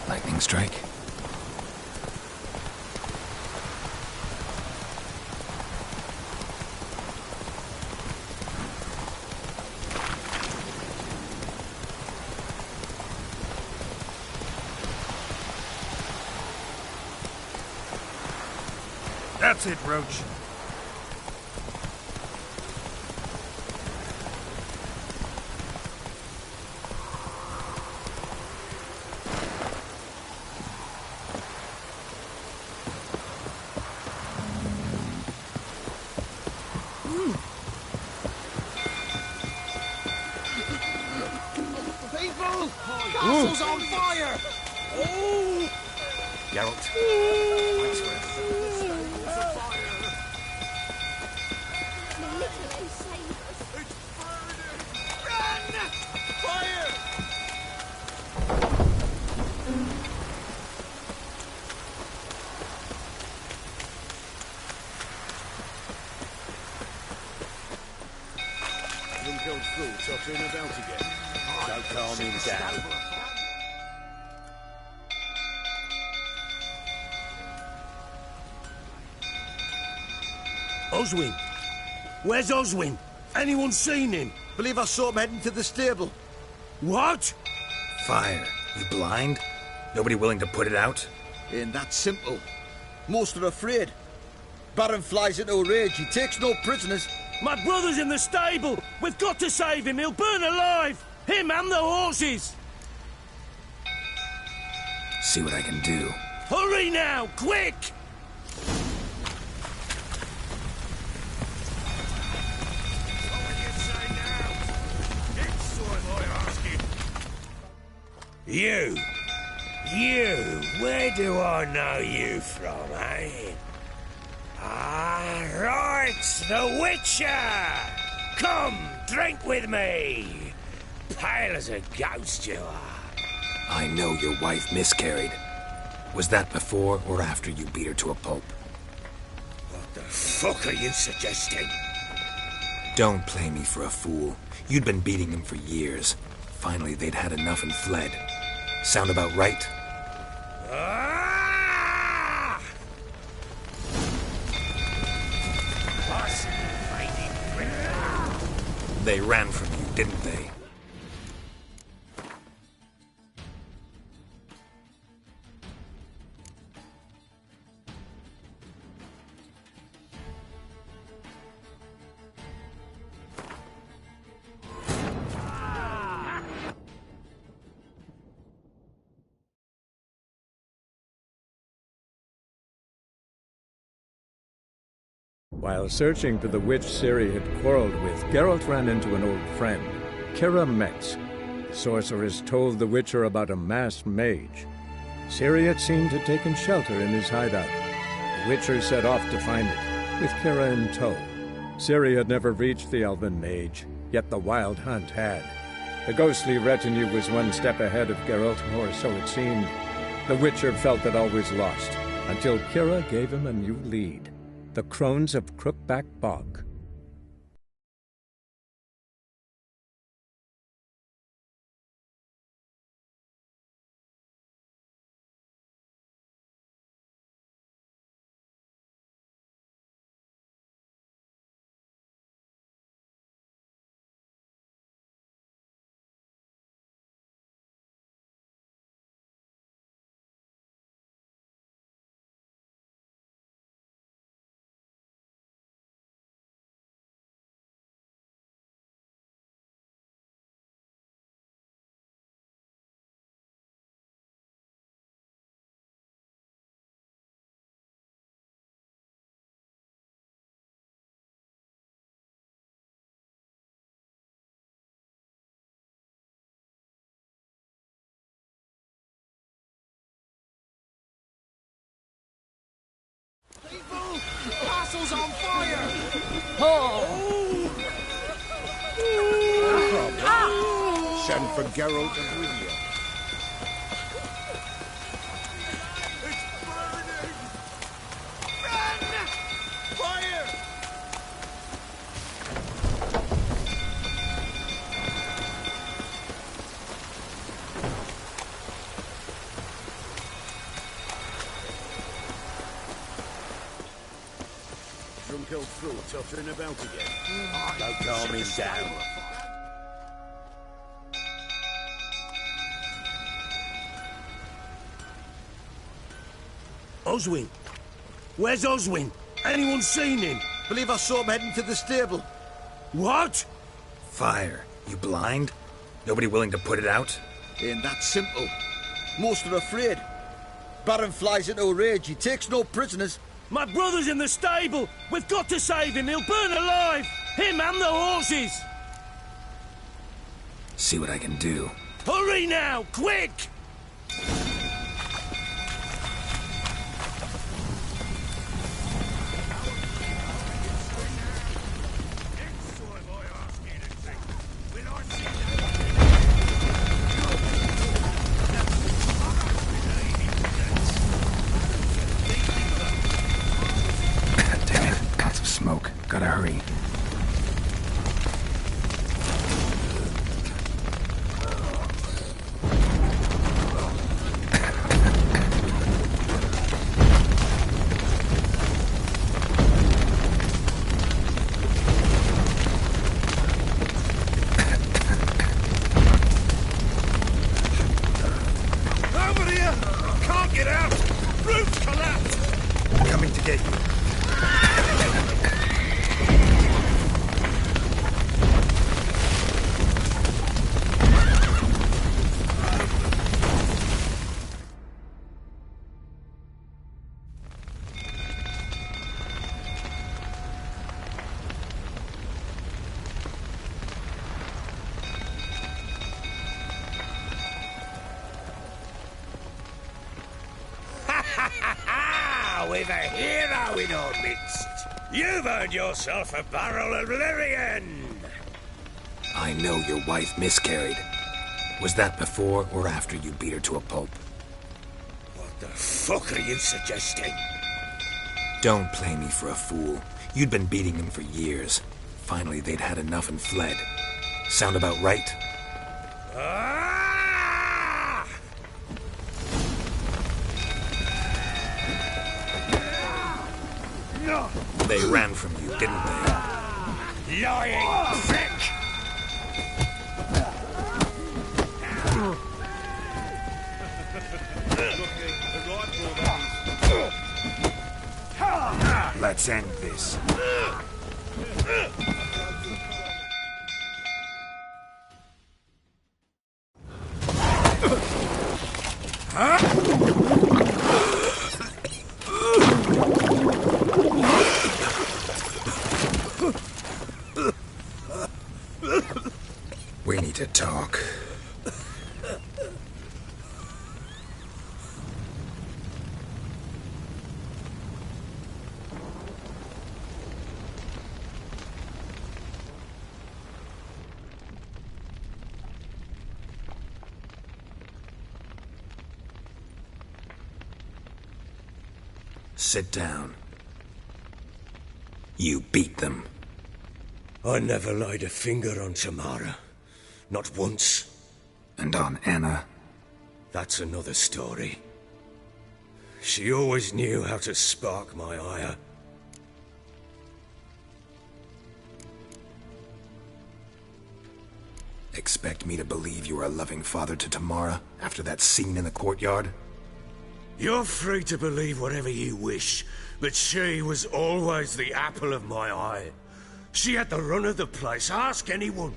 Lightning strike. That's it, Roach. People! Castle's on fire! Oh! Geralt. Thanks for it. Wrinkled fool tottering about again. Don't calm him down. Oswin! Where's Oswin? Anyone seen him? Believe I saw him heading to the stable. What? Fire. You blind? Nobody willing to put it out? Ain't that simple. Most are afraid. Baron flies into a rage. He takes no prisoners. My brother's in the stable! We've got to save him! He'll burn alive! Him and the horses! See what I can do. Hurry now! Quick! You! Where do I know you from, eh? Ah, right, the Witcher! Come, drink with me! Pale as a ghost you are. I know your wife miscarried. Was that before or after you beat her to a pulp? What the fuck are you suggesting? Don't play me for a fool. You'd been beating him for years. Finally, they'd had enough and fled. Sound about right? Ah! They ran from you, didn't they? While searching for the witch Ciri had quarreled with, Geralt ran into an old friend, Keira Metz. The sorceress told the Witcher about a masked mage. Ciri had seemed to have taken shelter in his hideout. The Witcher set off to find it, with Keira in tow. Ciri had never reached the elven mage, yet the Wild Hunt had. The ghostly retinue was one step ahead of Geralt, or so it seemed. The Witcher felt that all was lost, until Keira gave him a new lead. The Crones of Crookback Bog. Castle's on fire! Send for Geralt of Rivia. Fire! Drunk old fool tottering about again. Don't calm him down. Oswin! Where's Oswin? Anyone seen him? Believe I saw him heading to the stable. What? Fire. You blind? Nobody willing to put it out? Ain't that simple. Most are afraid. Baron flies into a rage. He takes no prisoners. My brother's in the stable! We've got to save him! He'll burn alive! Him and the horses! See what I can do. Hurry now! Quick! Smoke. Gotta hurry. we've a hero in our midst. You've earned yourself a barrel of Lyrian. I know your wife miscarried. Was that before or after you beat her to a pulp? What the fuck are you suggesting? Don't play me for a fool. You'd been beating them for years. Finally, they'd had enough and fled. Sound about right? Ah! They ran from you, didn't they? Lying prick! Let's end this. We need to talk. Sit down. You beat them. I never laid a finger on Tamara. Not once. And on Anna? That's another story. She always knew how to spark my ire. Expect me to believe you were a loving father to Tamara after that scene in the courtyard? You're free to believe whatever you wish, but she was always the apple of my eye. She had the run of the place, ask anyone.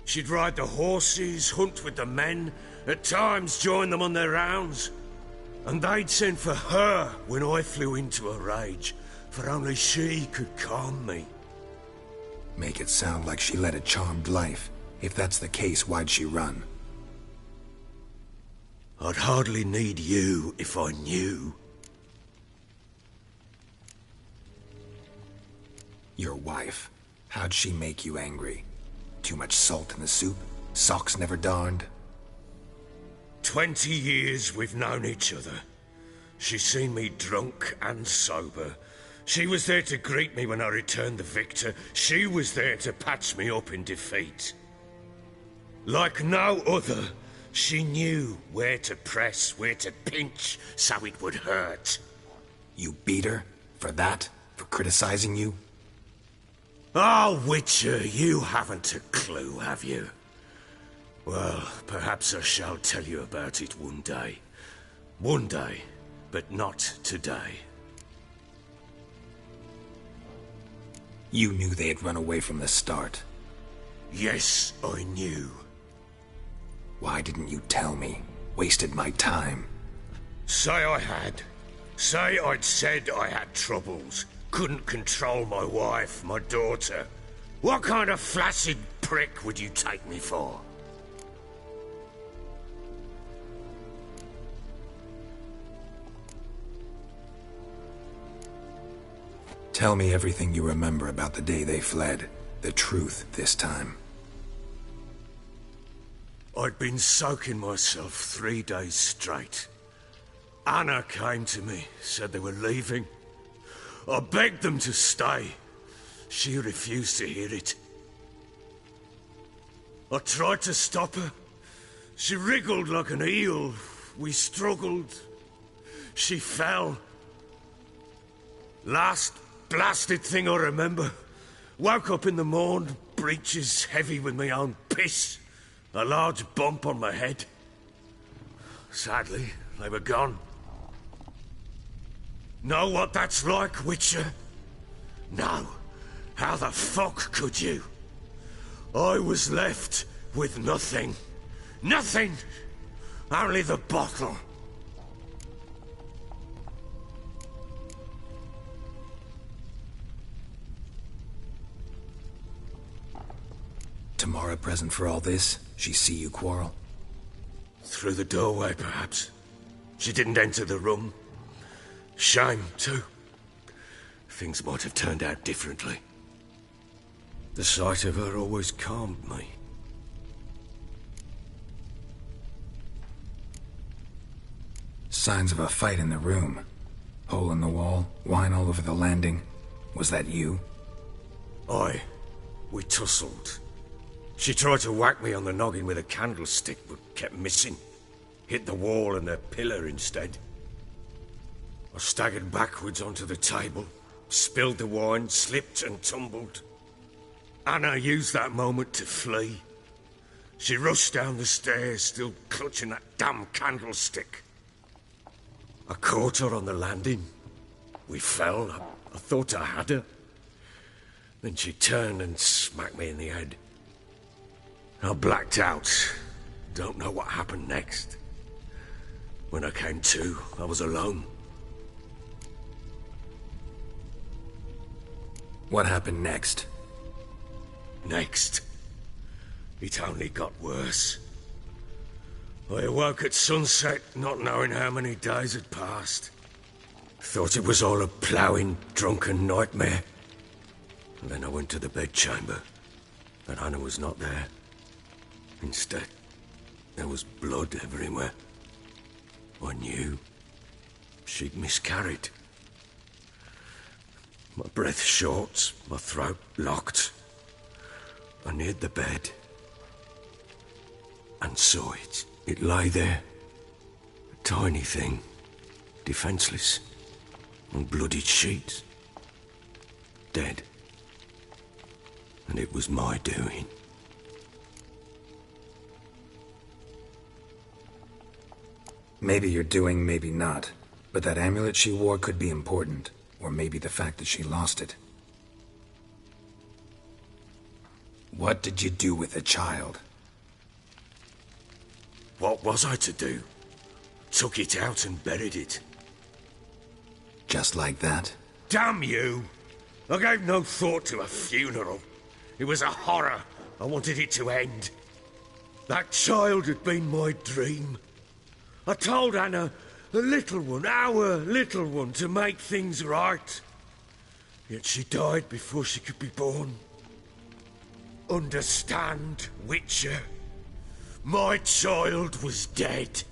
She'd ride the horses, hunt with the men, at times join them on their rounds. And they'd send for her when I flew into a rage, for only she could calm me. Make it sound like she led a charmed life. If that's the case, why'd she run? I'd hardly need you if I knew. Your wife. How'd she make you angry? Too much salt in the soup? Socks never darned? 20 years we've known each other. She's seen me drunk and sober. She was there to greet me when I returned the victor. She was there to patch me up in defeat. Like no other, she knew where to press, where to pinch, so it would hurt. You beat her? For that? For criticizing you? Oh, Witcher, you haven't a clue, have you? Well, perhaps I shall tell you about it one day. One day, but not today. You knew they had run away from the start. Yes, I knew. Why didn't you tell me? Wasted my time. Say I had. Say I'd said I had troubles. Couldn't control my wife, my daughter. What kind of flaccid prick would you take me for? Tell me everything you remember about the day they fled. The truth this time. I'd been soaking myself 3 days straight. Anna came to me, said they were leaving. I begged them to stay. She refused to hear it. I tried to stop her. She wriggled like an eel. We struggled. She fell. Last blasted thing I remember. Woke up in the morn, breeches heavy with my own piss. A large bump on my head. Sadly, they were gone. Know what that's like, Witcher? No. How the fuck could you? I was left with nothing. Nothing! Only the bottle. Tamara present for all this? She see you quarrel? Through the doorway, perhaps. She didn't enter the room. Shame, too. Things might have turned out differently. The sight of her always calmed me. Signs of a fight in the room. Hole in the wall, wine all over the landing. Was that you? Aye. We tussled. She tried to whack me on the noggin with a candlestick, but kept missing. Hit the wall and the pillar instead. I staggered backwards onto the table, spilled the wine, slipped and tumbled. Anna used that moment to flee. She rushed down the stairs, still clutching that damn candlestick. I caught her on the landing. We fell. I thought I had her. Then she turned and smacked me in the head. I blacked out. Don't know what happened next. When I came to, I was alone. What happened next? Next? It only got worse. I awoke at sunset, not knowing how many days had passed. Thought it was all a ploughing, drunken nightmare. And then I went to the bedchamber, and Anna was not there. Instead, there was blood everywhere. I knew she'd miscarried. My breath short, my throat locked. I neared the bed and saw it. It lay there, a tiny thing, defenseless, on bloodied sheets, dead. And it was my doing. Maybe you're doing, maybe not. But that amulet she wore could be important. Or maybe the fact that she lost it. What did you do with the child? What was I to do? Took it out and buried it. Just like that? Damn you! I gave no thought to a funeral. It was a horror. I wanted it to end. That child had been my dream. I told Anna, the little one, our little one, to make things right. Yet she died before she could be born. Understand, Witcher? My child was dead.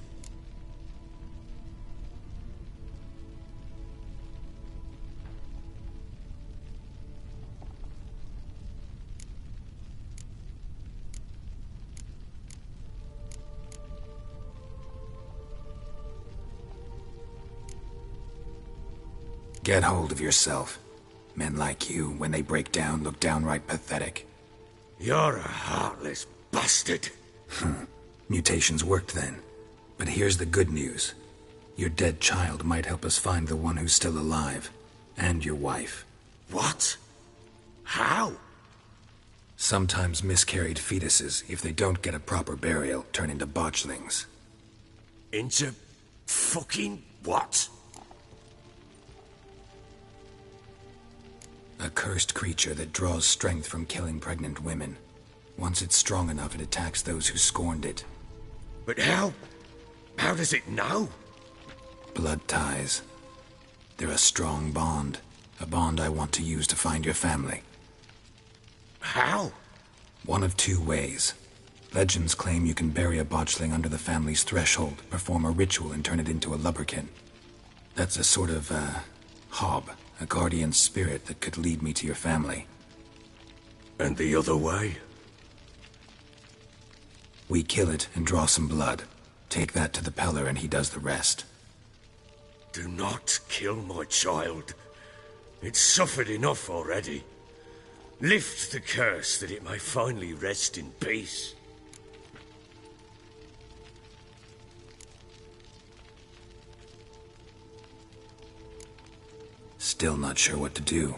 Get hold of yourself. Men like you, when they break down, look downright pathetic. You're a heartless bastard. Mutations worked then. But here's the good news. Your dead child might help us find the one who's still alive. And your wife. What? How? Sometimes miscarried fetuses, if they don't get a proper burial, turn into botchlings. Into fucking what? A cursed creature that draws strength from killing pregnant women. Once it's strong enough, it attacks those who scorned it. But how? How does it know? Blood ties. They're a strong bond. A bond I want to use to find your family. How? One of two ways. Legends claim you can bury a botchling under the family's threshold, perform a ritual and turn it into a lubberkin. That's a sort of, hob. A guardian spirit that could lead me to your family. And the other way? We kill it and draw some blood. Take that to the Peller and he does the rest. Do not kill my child. It's suffered enough already. Lift the curse that it may finally rest in peace. Still not sure what to do.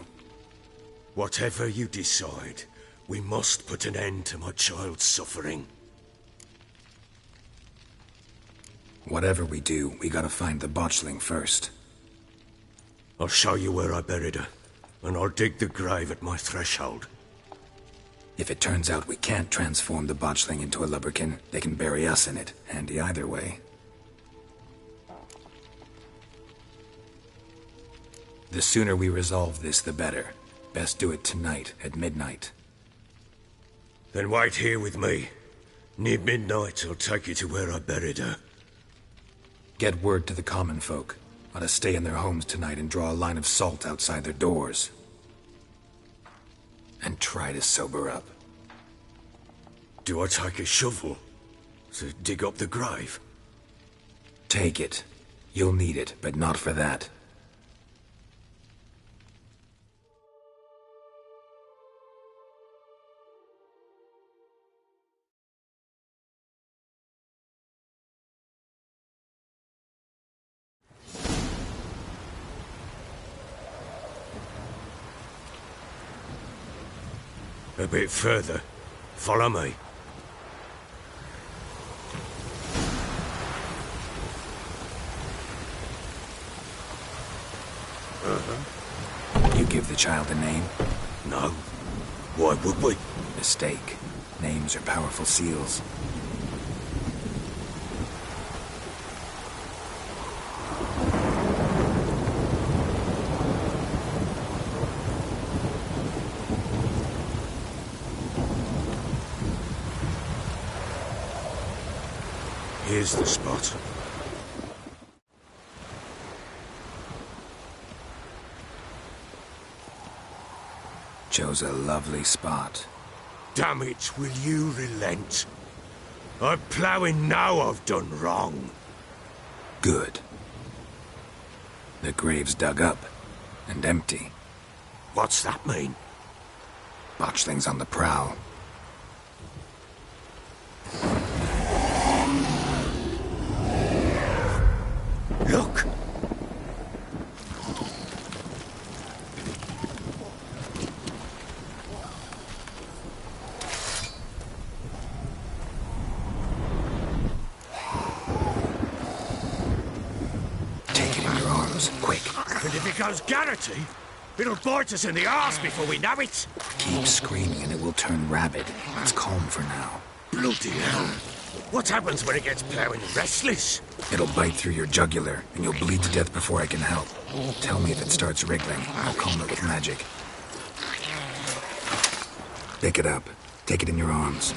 Whatever you decide, we must put an end to my child's suffering. Whatever we do, we gotta find the botchling first. I'll show you where I buried her, and I'll dig the grave at my threshold. If it turns out we can't transform the botchling into a lubberkin, they can bury us in it. Handy either way. The sooner we resolve this, the better. Best do it tonight, at midnight. Then wait here with me. Near midnight, I'll take you to where I buried her. Get word to the common folk. Ought to stay in their homes tonight and draw a line of salt outside their doors. And try to sober up. Do I take a shovel to dig up the grave? Take it. You'll need it, but not for that. A bit further. Follow me. You give the child a name? No. Why would we? Mistake. Names are powerful seals. Here's the spot. Chose a lovely spot. Damn it, will you relent? I'm ploughing now I've done wrong. Good. The grave's dug up and empty. What's that mean? Botchling's on the prowl. Look! Take it in your arms, quick. And if it goes Garrity, it'll bite us in the arse before we know it. Keep screaming and it will turn rabid. It's calm for now. Bloody hell. What happens when it gets ploughing restless? It'll bite through your jugular, and you'll bleed to death before I can help. Tell me if it starts wriggling. I'll calm it with magic. Pick it up. Take it in your arms.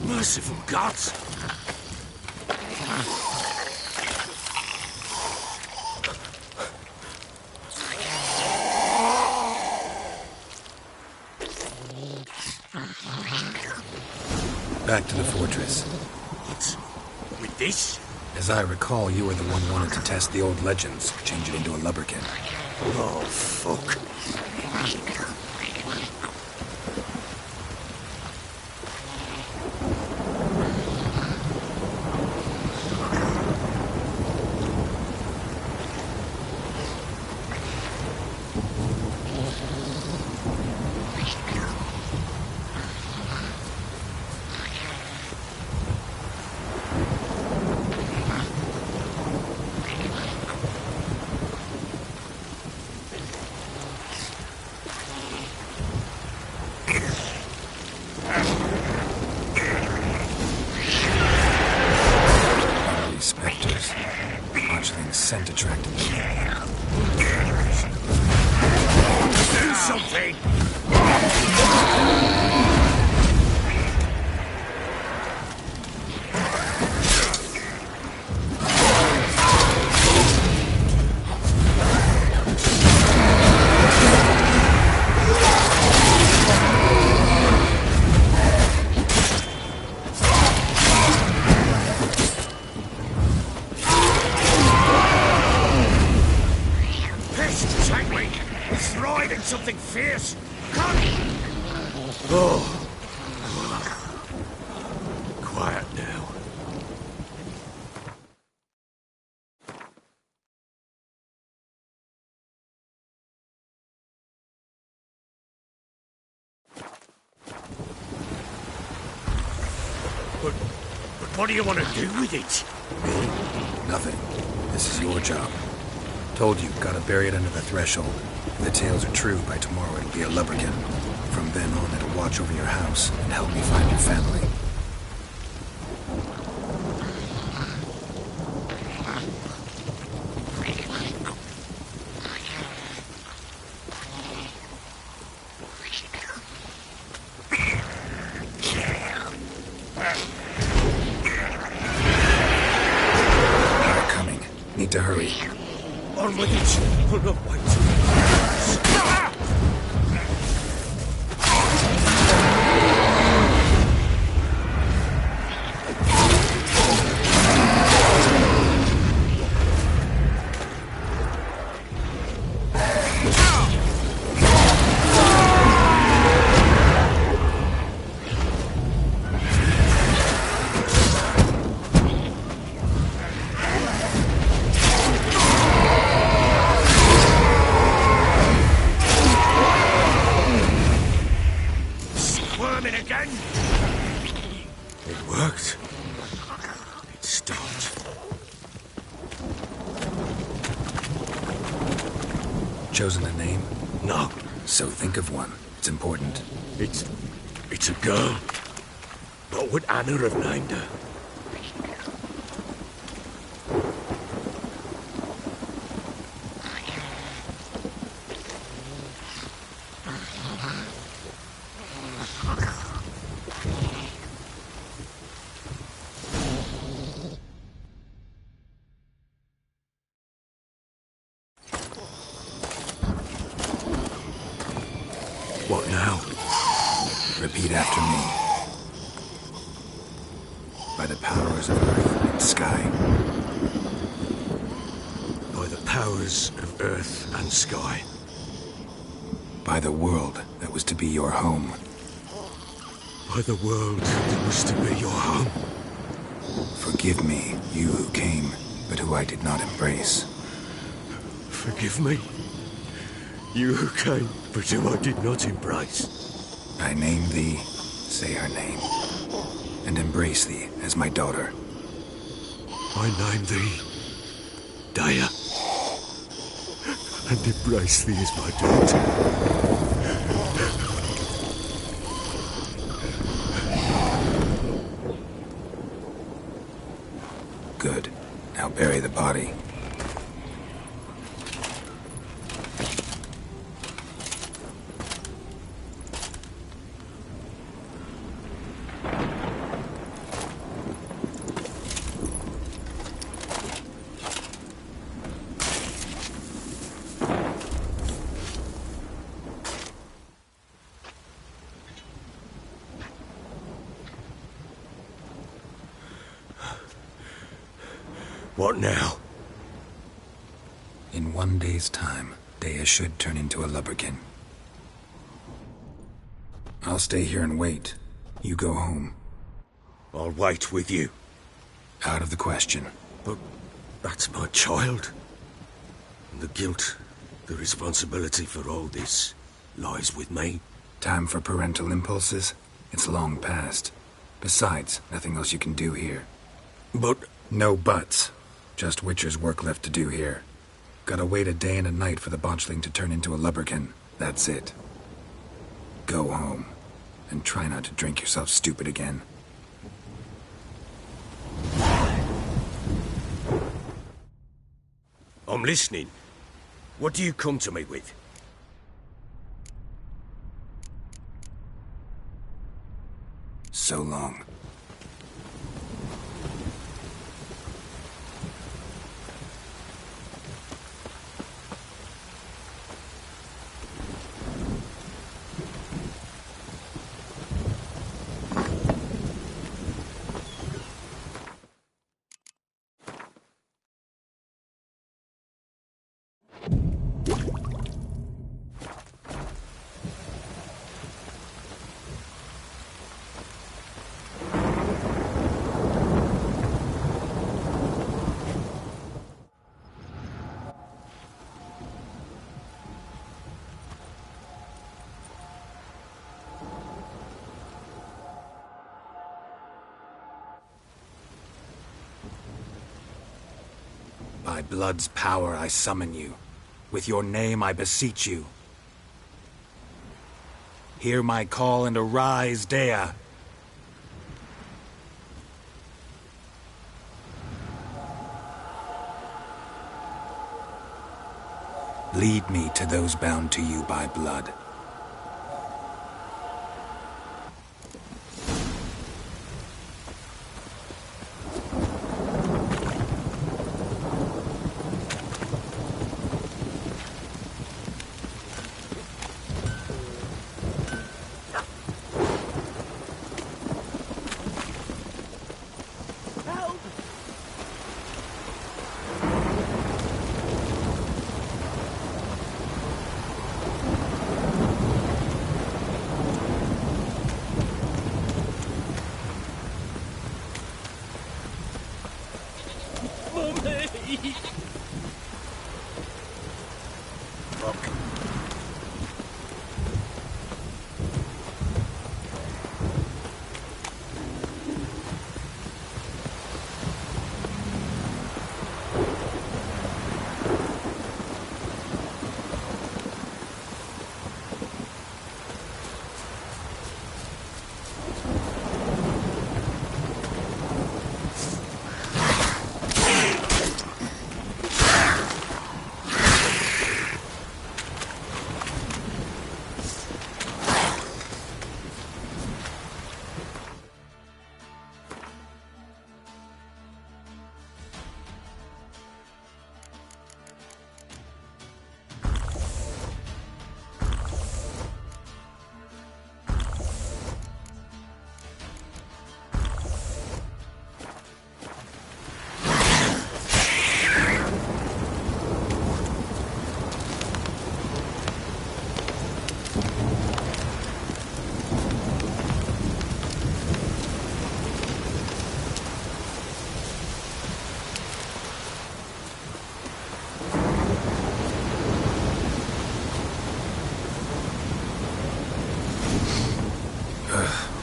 Merciful gods! Back to the fortress. What? With this? As I recall, you were the one wanted to test the old legends, change it into a lubberkin. Oh, fuck. Spectres. Botchling's scent attracted them. Do something! Something fierce! Come! Oh. Quiet now. But what do you want to do with it? Nothing. This is your job. Told you, gotta bury it under the threshold. If the tales are true, by tomorrow it'll be a lubberkin. From then on, it'll watch over your house and help me find your family. with it. I'll not wait. Chosen a name? No. So think of one. It's important. It's a girl. What would Anna have named her? What now? Repeat after me. By the powers of earth and sky. By the powers of earth and sky. By the world that was to be your home. By the world that was to be your home. Forgive me, you who came, but who I did not embrace. Forgive me, you who came, but who I did not embrace. I name thee, say her name, and embrace thee as my daughter. I name thee, Dea, and embrace thee as my daughter. Good. Now bury the body. What now? In 1 day's time, Dea should turn into a lubberkin. I'll stay here and wait. You go home. I'll wait with you. Out of the question. But that's my child. And the guilt, the responsibility for all this lies with me. Time for parental impulses? It's long past. Besides, nothing else you can do here. But... No buts. Just Witcher's work left to do here. Gotta wait a day and a night for the botchling to turn into a lubberkin. That's it. Go home. And try not to drink yourself stupid again. I'm listening. What do you come to me with? So long. By blood's power I summon you. With your name I beseech you. Hear my call and arise, Dea. Lead me to those bound to you by blood. fuck.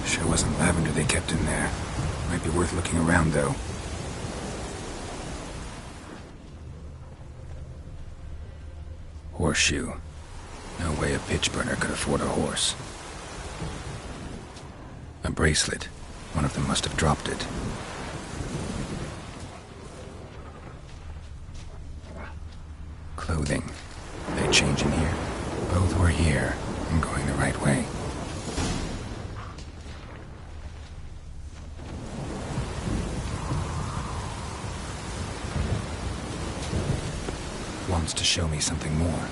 Sure wasn't lavender they kept in there. Might be worth looking around, though. Horseshoe. No way a pitch burner could afford a horse. A bracelet. One of them must have dropped it. Clothing. They change in here? Both were here. I'm going the right way. Wants to show me something more.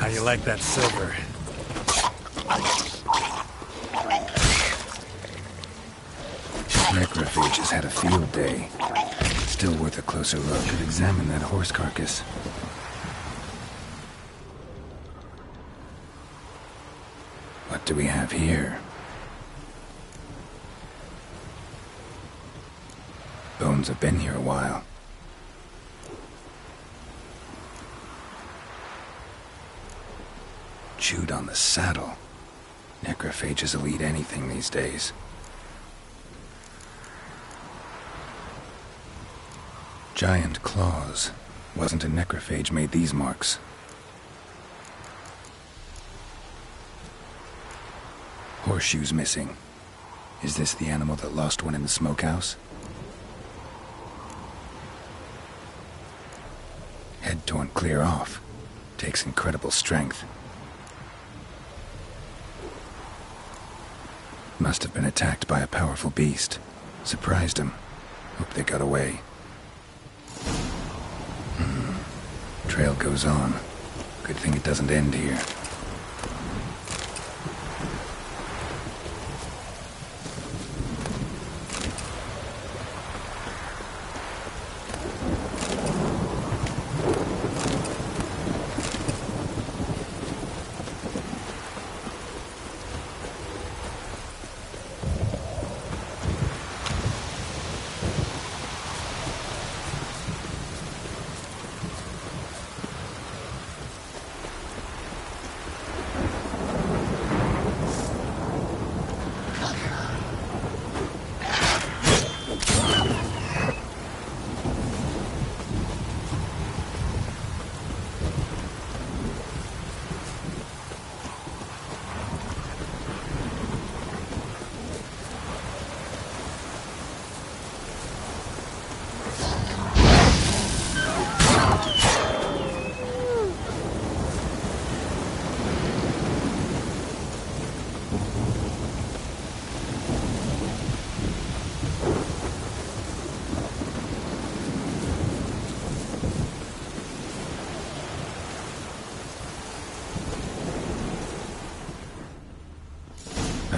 How you like that silver? Necrophage has had a field day. Still worth a closer look. Could examine that horse carcass. What do we have here? Bones have been here a while. Chewed on the saddle. Necrophages will eat anything these days. Giant claws. Wasn't a necrophage made these marks. Horseshoes missing. Is this the animal that lost one in the smokehouse? Head torn clear off. Takes incredible strength. Must have been attacked by a powerful beast. Surprised him. Hope they got away. Trail goes on. Good thing it doesn't end here.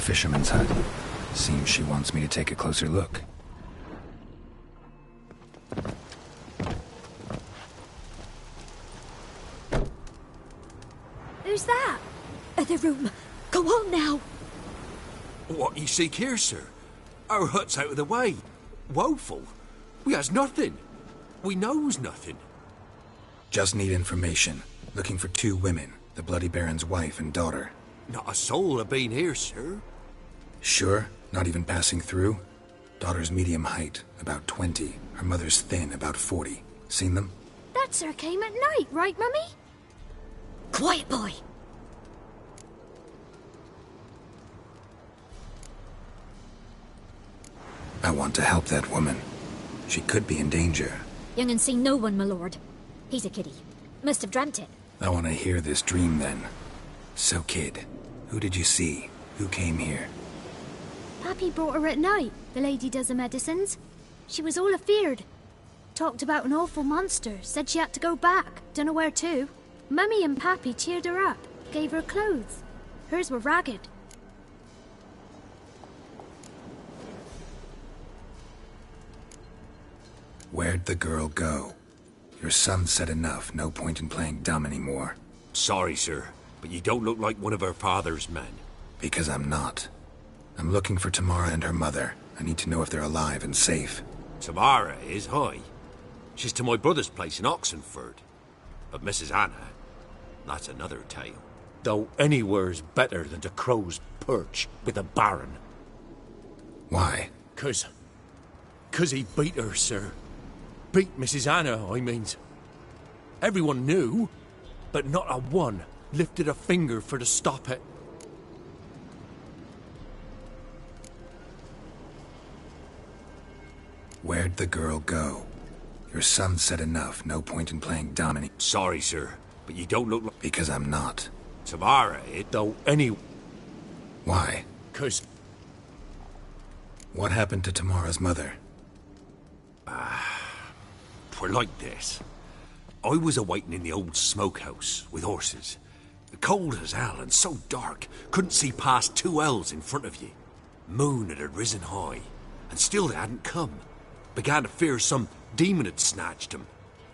fisherman's hut. Seems she wants me to take a closer look. Who's that? Other room. Go on now. What you seek here, sir? Our hut's out of the way. Woeful. We has nothing. We knows nothing. Just need information. Looking for 2 women, the Bloody Baron's wife and daughter. Not a soul have been here, sir. Sure? Not even passing through? Daughter's medium height, about 20. Her mother's thin, about 40. Seen them? That sir came at night, right, Mummy? Quiet, boy. I want to help that woman. She could be in danger. Young and seen no one, my lord. He's a kiddie. Must have dreamt it. I want to hear this dream then. So, kid, who did you see? Who came here? Pappy brought her at night, the lady does the medicines. She was all afeared. Talked about an awful monster, said she had to go back, dunno where to. Mummy and Pappy cheered her up, gave her clothes. Hers were ragged. Where'd the girl go? Your son said enough, no point in playing dumb anymore. Sorry, sir, but you don't look like one of her father's men. Because I'm not. I'm looking for Tamara and her mother. I need to know if they're alive and safe. Tamara is, hi. She's to my brother's place in Oxenford. But Mrs. Anna, that's another tale. Though anywhere's better than to Crow's Perch with a baron. Why? 'Cause he beat her, sir. Beat Mrs. Anna, I means. Everyone knew, but not a one lifted a finger for to stop it. Where'd the girl go? Your son said enough, no point in playing dumb any— Sorry, sir, but you don't look like— Because I'm not. Tamara, it though any— Why? 'Cause— What happened to Tamara's mother? 'Twere like this. I was awaiting in the old smokehouse with horses. Cold as hell and so dark, couldn't see past 2 ells in front of you. Moon had risen high, and still they hadn't come. Began to fear some demon had snatched them.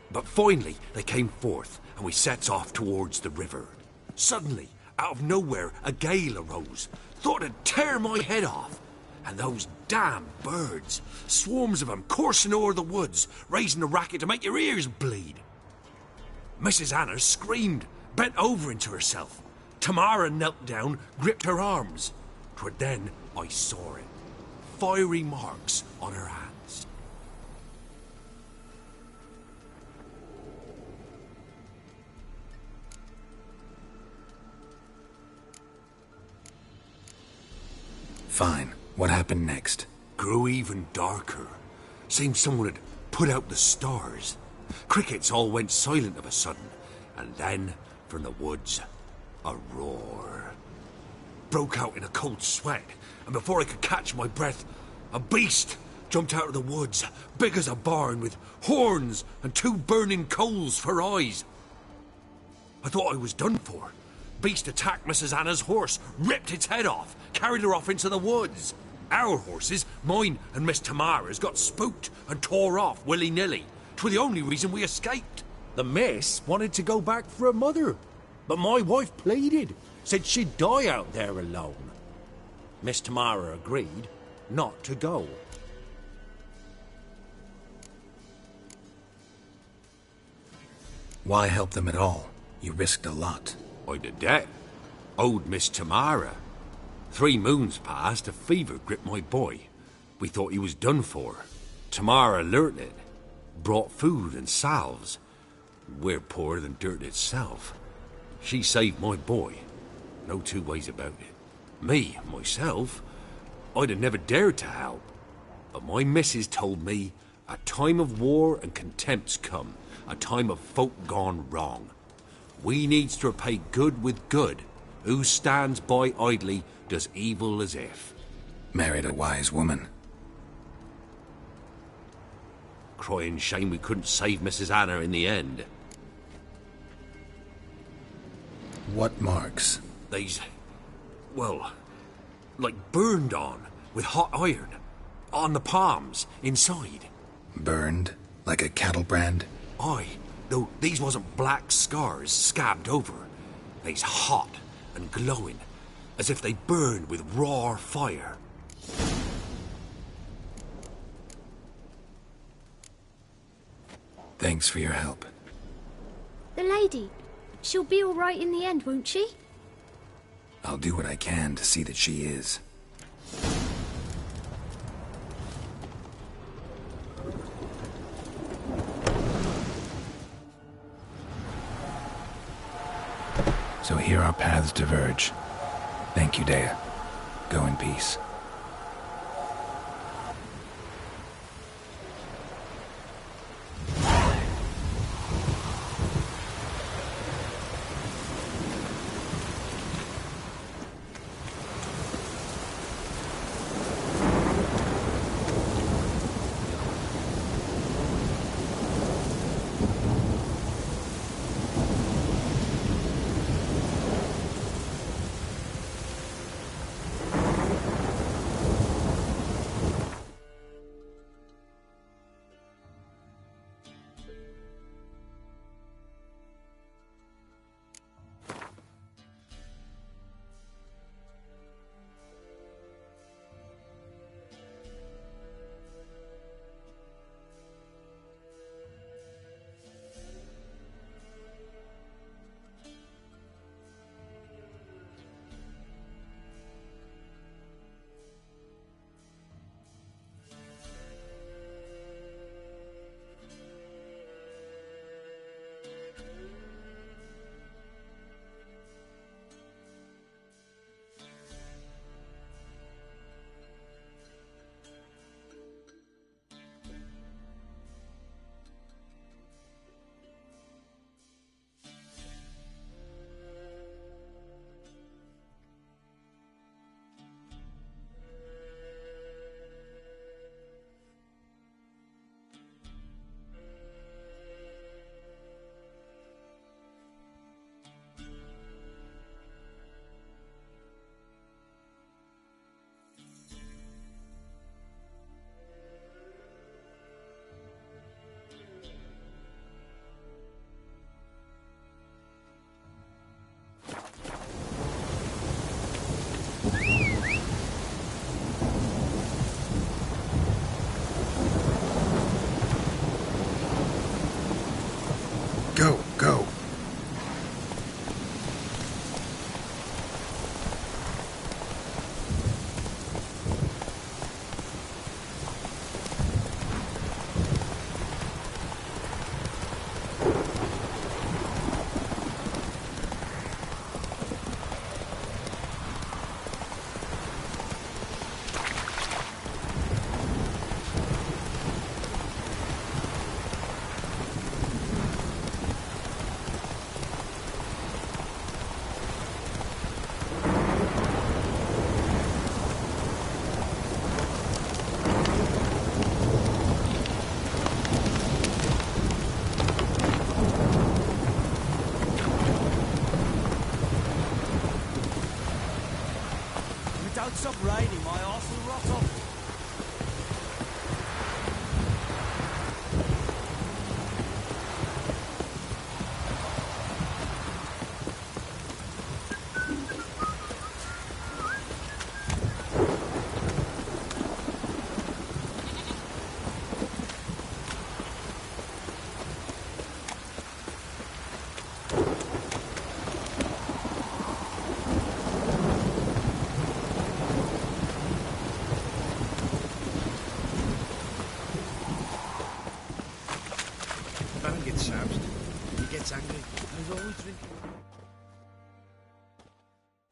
But finally they came forth, and we sets off towards the river. Suddenly, out of nowhere, a gale arose. Thought it'd tear my head off. And those damn birds, swarms of them coursing o'er the woods, raising a racket to make your ears bleed. Mrs. Anna screamed, bent over into herself. Tamara knelt down, gripped her arms. 'Twere then I saw it. Fiery marks on her hands. Fine. What happened next? Grew even darker. Seemed someone had put out the stars. Crickets all went silent of a sudden. And then, from the woods, a roar. Broke out in a cold sweat, and before I could catch my breath, a beast jumped out of the woods, big as a barn, with horns and 2 burning coals for eyes. I thought I was done for. Beast attacked Mrs. Anna's horse, ripped its head off, carried her off into the woods. Our horses, mine and Miss Tamara's, got spooked and tore off willy-nilly. 'Twere the only reason we escaped. The miss wanted to go back for her mother, but my wife pleaded, said she'd die out there alone. Miss Tamara agreed not to go. Why help them at all? You risked a lot. I'd a debt. Owed Miss Tamara. 3 moons passed, a fever gripped my boy. We thought he was done for. Tamara learnt it. Brought food and salves. We're poorer than dirt itself. She saved my boy. No 2 ways about it. Me, myself, I'd have never dared to help. But my missus told me a time of war and contempt's come. A time of folk gone wrong. We needs to repay good with good. Who stands by idly does evil as if. Married a wise woman. Crying shame we couldn't save Mrs. Anna in the end. What marks? Well, like burned on, with hot iron. On the palms, inside. Burned? Like a cattle brand? Aye, though these wasn't black scars scabbed over. They's hot and glowing, as if they burned with raw fire. Thanks for your help. The lady, she'll be all right in the end, won't she? I'll do what I can to see that she is. So here our paths diverge. Thank you, Dea. Go in peace. Go, go. Don't stop raining, my arse will rot off. Baron gets soused. He gets angry. He's always drinking.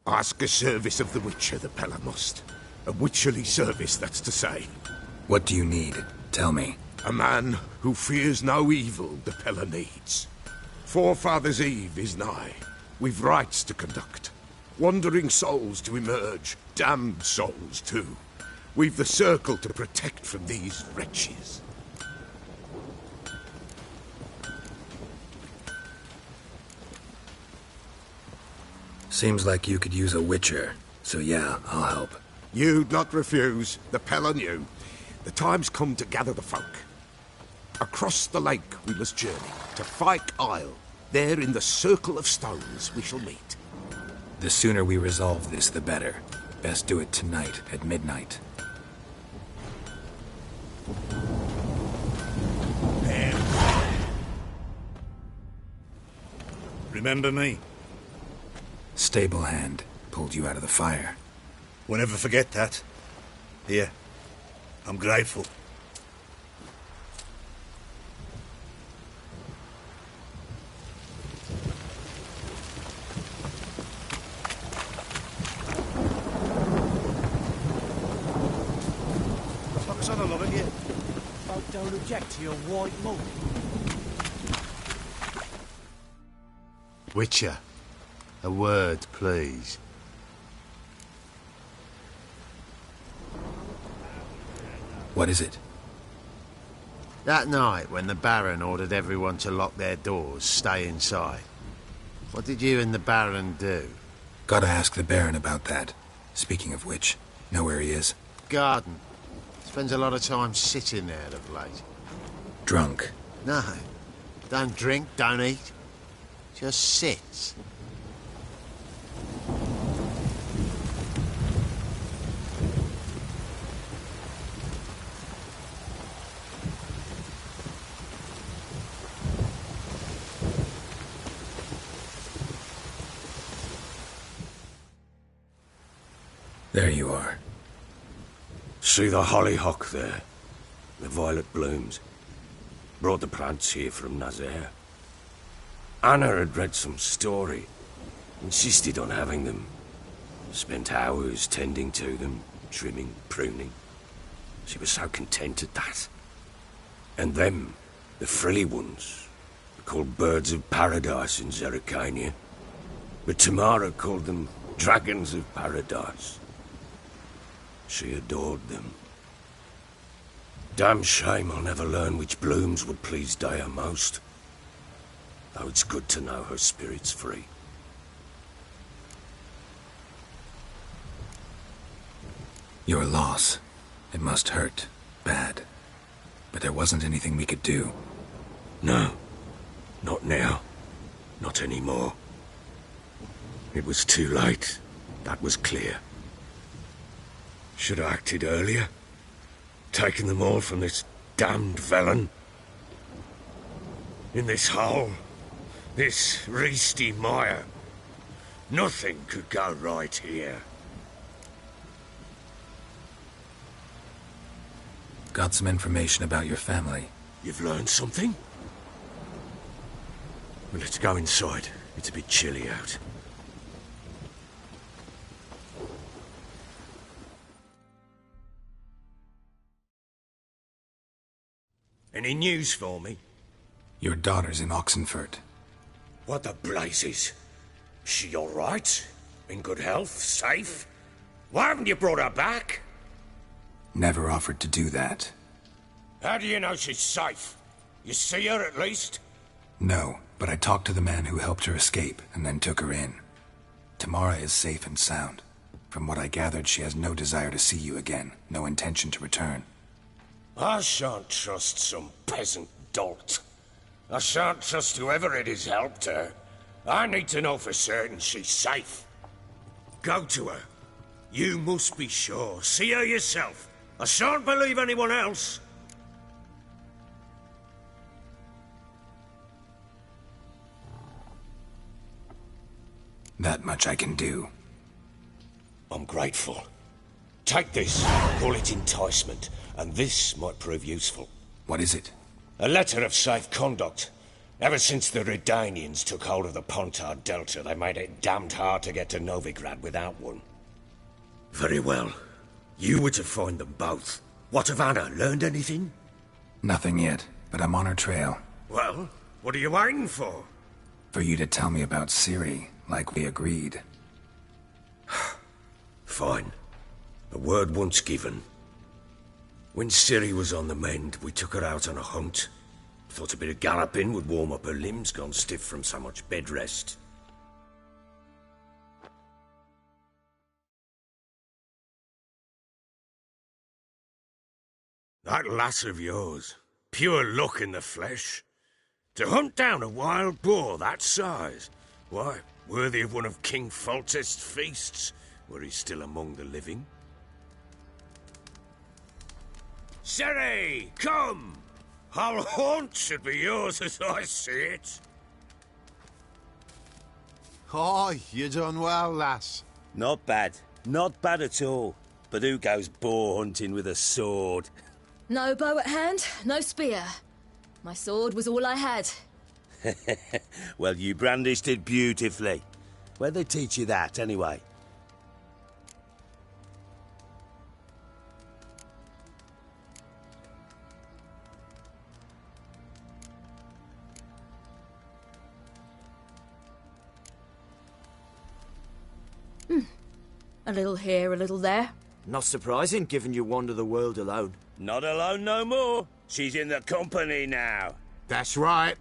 Ask a service of the Witcher, the Pella must. A witcherly service, that's to say. What do you need? Tell me. A man who fears no evil the Pella needs. Forefathers' Eve is nigh. We've rites to conduct. Wandering souls to emerge. Damned souls, too. We've the circle to protect from these wretches. Seems like you could use a witcher, so yeah, I'll help. You'd not refuse. The Pell knew. The time's come to gather the folk. Across the lake we must journey, to Fyke Isle. There in the circle of stones we shall meet. The sooner we resolve this, the better. Best do it tonight, at midnight. Remember me? Stable hand pulled you out of the fire. We'll never forget that. Here, I'm grateful. Focus on a lot of you. Folk don't object to your white mug. Witcher, a word, please. What is it? That night when the Baron ordered everyone to lock their doors, stay inside. What did you and the Baron do? Gotta ask the Baron about that. Speaking of which, know where he is? Garden. Spends a lot of time sitting there of late. Drunk. No. Don't drink, don't eat. Just sits. There you are. See the hollyhock there? The violet blooms. Brought the plants here from Nazaire. Anna had read some story. Insisted on having them. Spent hours tending to them, trimming, pruning. She was so content at that. And them, the frilly ones, are called birds of paradise in Zerrikania. But Tamara called them dragons of paradise. She adored them. Damn shame I'll never learn which blooms would please Dea most. Though it's good to know her spirit's free. Your loss. It must hurt. Bad. But there wasn't anything we could do. No. Not now. Not anymore. It was too late. That was clear. Should have acted earlier. Taken them all from this damned felon. In this hole. This Reesty mire. Nothing could go right here. Got some information about your family. You've learned something? Well, let's go inside. It's a bit chilly out. Any news for me? Your daughter's in Oxenfurt. What the blazes? She all right? In good health? Safe? Why haven't you brought her back? Never offered to do that. How do you know she's safe? You see her at least? No, but I talked to the man who helped her escape and then took her in. Tamara is safe and sound. From what I gathered, she has no desire to see you again, no intention to return. I shan't trust some peasant dolt. I shan't trust whoever it is helped her. I need to know for certain she's safe. Go to her. You must be sure. See her yourself. I shan't believe anyone else. That much I can do. I'm grateful. Take this. Call it enticement. And this might prove useful. What is it? A letter of safe conduct. Ever since the Redanians took hold of the Pontard Delta, they made it damned hard to get to Novigrad without one. Very well. You were to find them both. What of Anna? Learned anything? Nothing yet, but I'm on her trail. Well, what are you waiting for? For you to tell me about Ciri, like we agreed. Fine. A word once given. When Ciri was on the mend, we took her out on a hunt. Thought a bit of galloping would warm up her limbs gone stiff from so much bed rest. That lass of yours, pure luck in the flesh. To hunt down a wild boar that size, why, worthy of one of King Foltest's feasts, were he still among the living. Sherry, come! Our haunt should be yours as I see it. Oh, you done well, lass. Not bad. Not bad at all. But who goes boar hunting with a sword? No bow at hand, no spear. My sword was all I had. Well, you brandished it beautifully. Where'd they teach you that, anyway? A little here, a little there. Not surprising, given you wander the world alone. Not alone no more. She's in the company now. That's right.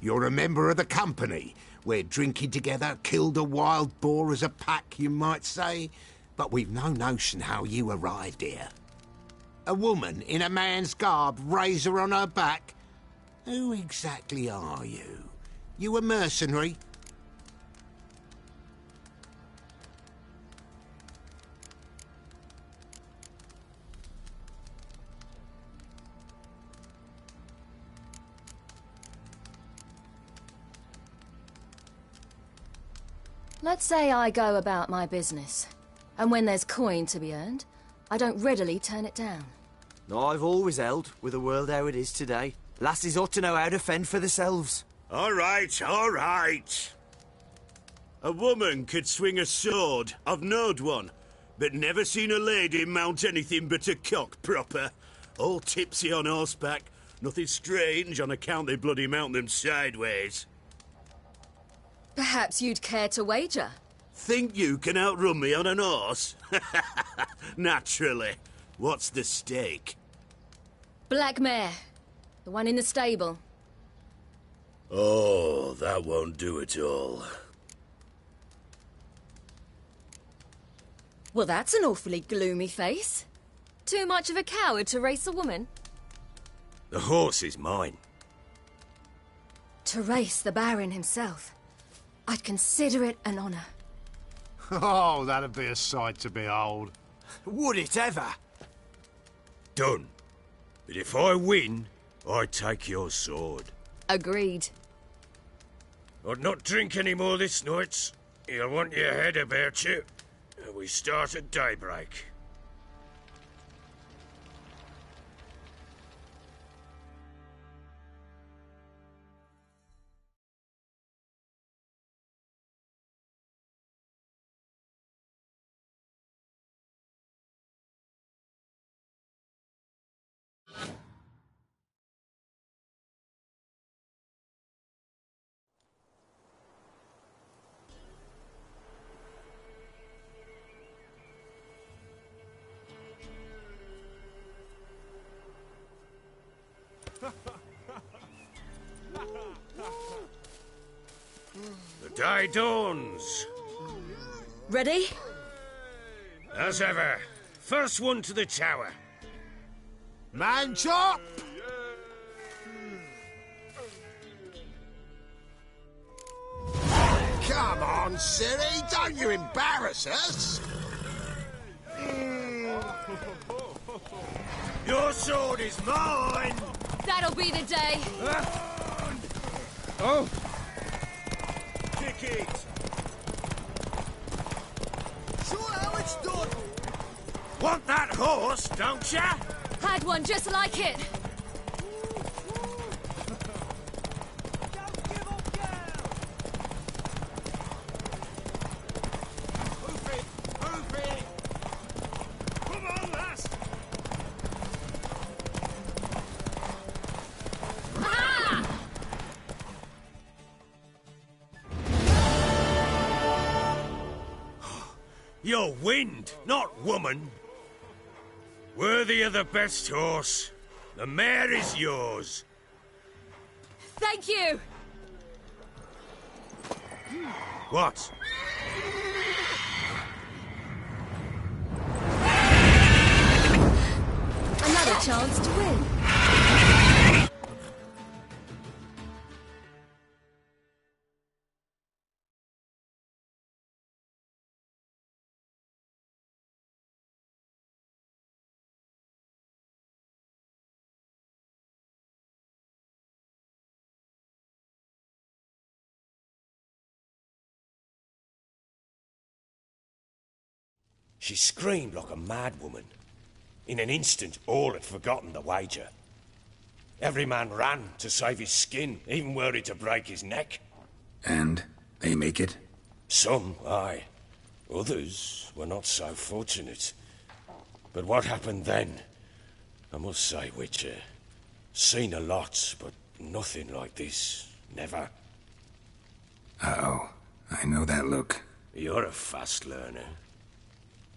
You're a member of the company. We're drinking together, killed a wild boar as a pack, you might say. But we've no notion how you arrived here. A woman in a man's garb, razor on her back. Who exactly are you? You a mercenary? Let's say I go about my business, and when there's coin to be earned, I don't readily turn it down. I've always held, with the world how it is today, lasses ought to know how to fend for themselves. All right, all right. A woman could swing a sword. I've knowed one, but never seen a lady mount anything but a cock proper. All tipsy on horseback. Nothing strange on account they bloody mount them sideways. Perhaps you'd care to wager? Think you can outrun me on an horse? Naturally. What's the stake? Black mare. The one in the stable. Oh, that won't do at all. Well, that's an awfully gloomy face. Too much of a coward to race a woman? The horse is mine. To race the Baron himself. I'd consider it an honour. Oh, that'd be a sight to behold. Would it ever? Done. But if I win, I take your sword. Agreed. I'd not drink any more this night. You'll want your head about you. We start at daybreak. The day dawns. Ready? As ever. First one to the tower. Man chop! Come on, Siri, don't you embarrass us! Your sword is mine! That'll be the day. Oh! Kick it! Sure how it's done! Want that horse, don't ya? Had one just like it. Come on, lass! You're wind, not woman. Worthy of the best horse. The mare is yours. Thank you. What? Another had a chance to win. She screamed like a mad woman. In an instant, all had forgotten the wager. Every man ran to save his skin, even worried to break his neck. And they make it? Some, aye. Others were not so fortunate. But what happened then? I must say, Witcher, seen a lot, but nothing like this. Never. Uh-oh. I know that look. You're a fast learner.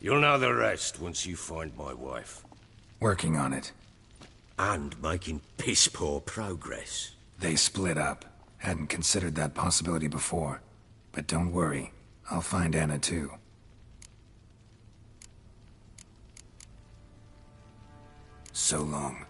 You'll know the rest once you find my wife. Working on it. And making piss-poor progress. They split up. Hadn't considered that possibility before. But don't worry. I'll find Anna too. So long.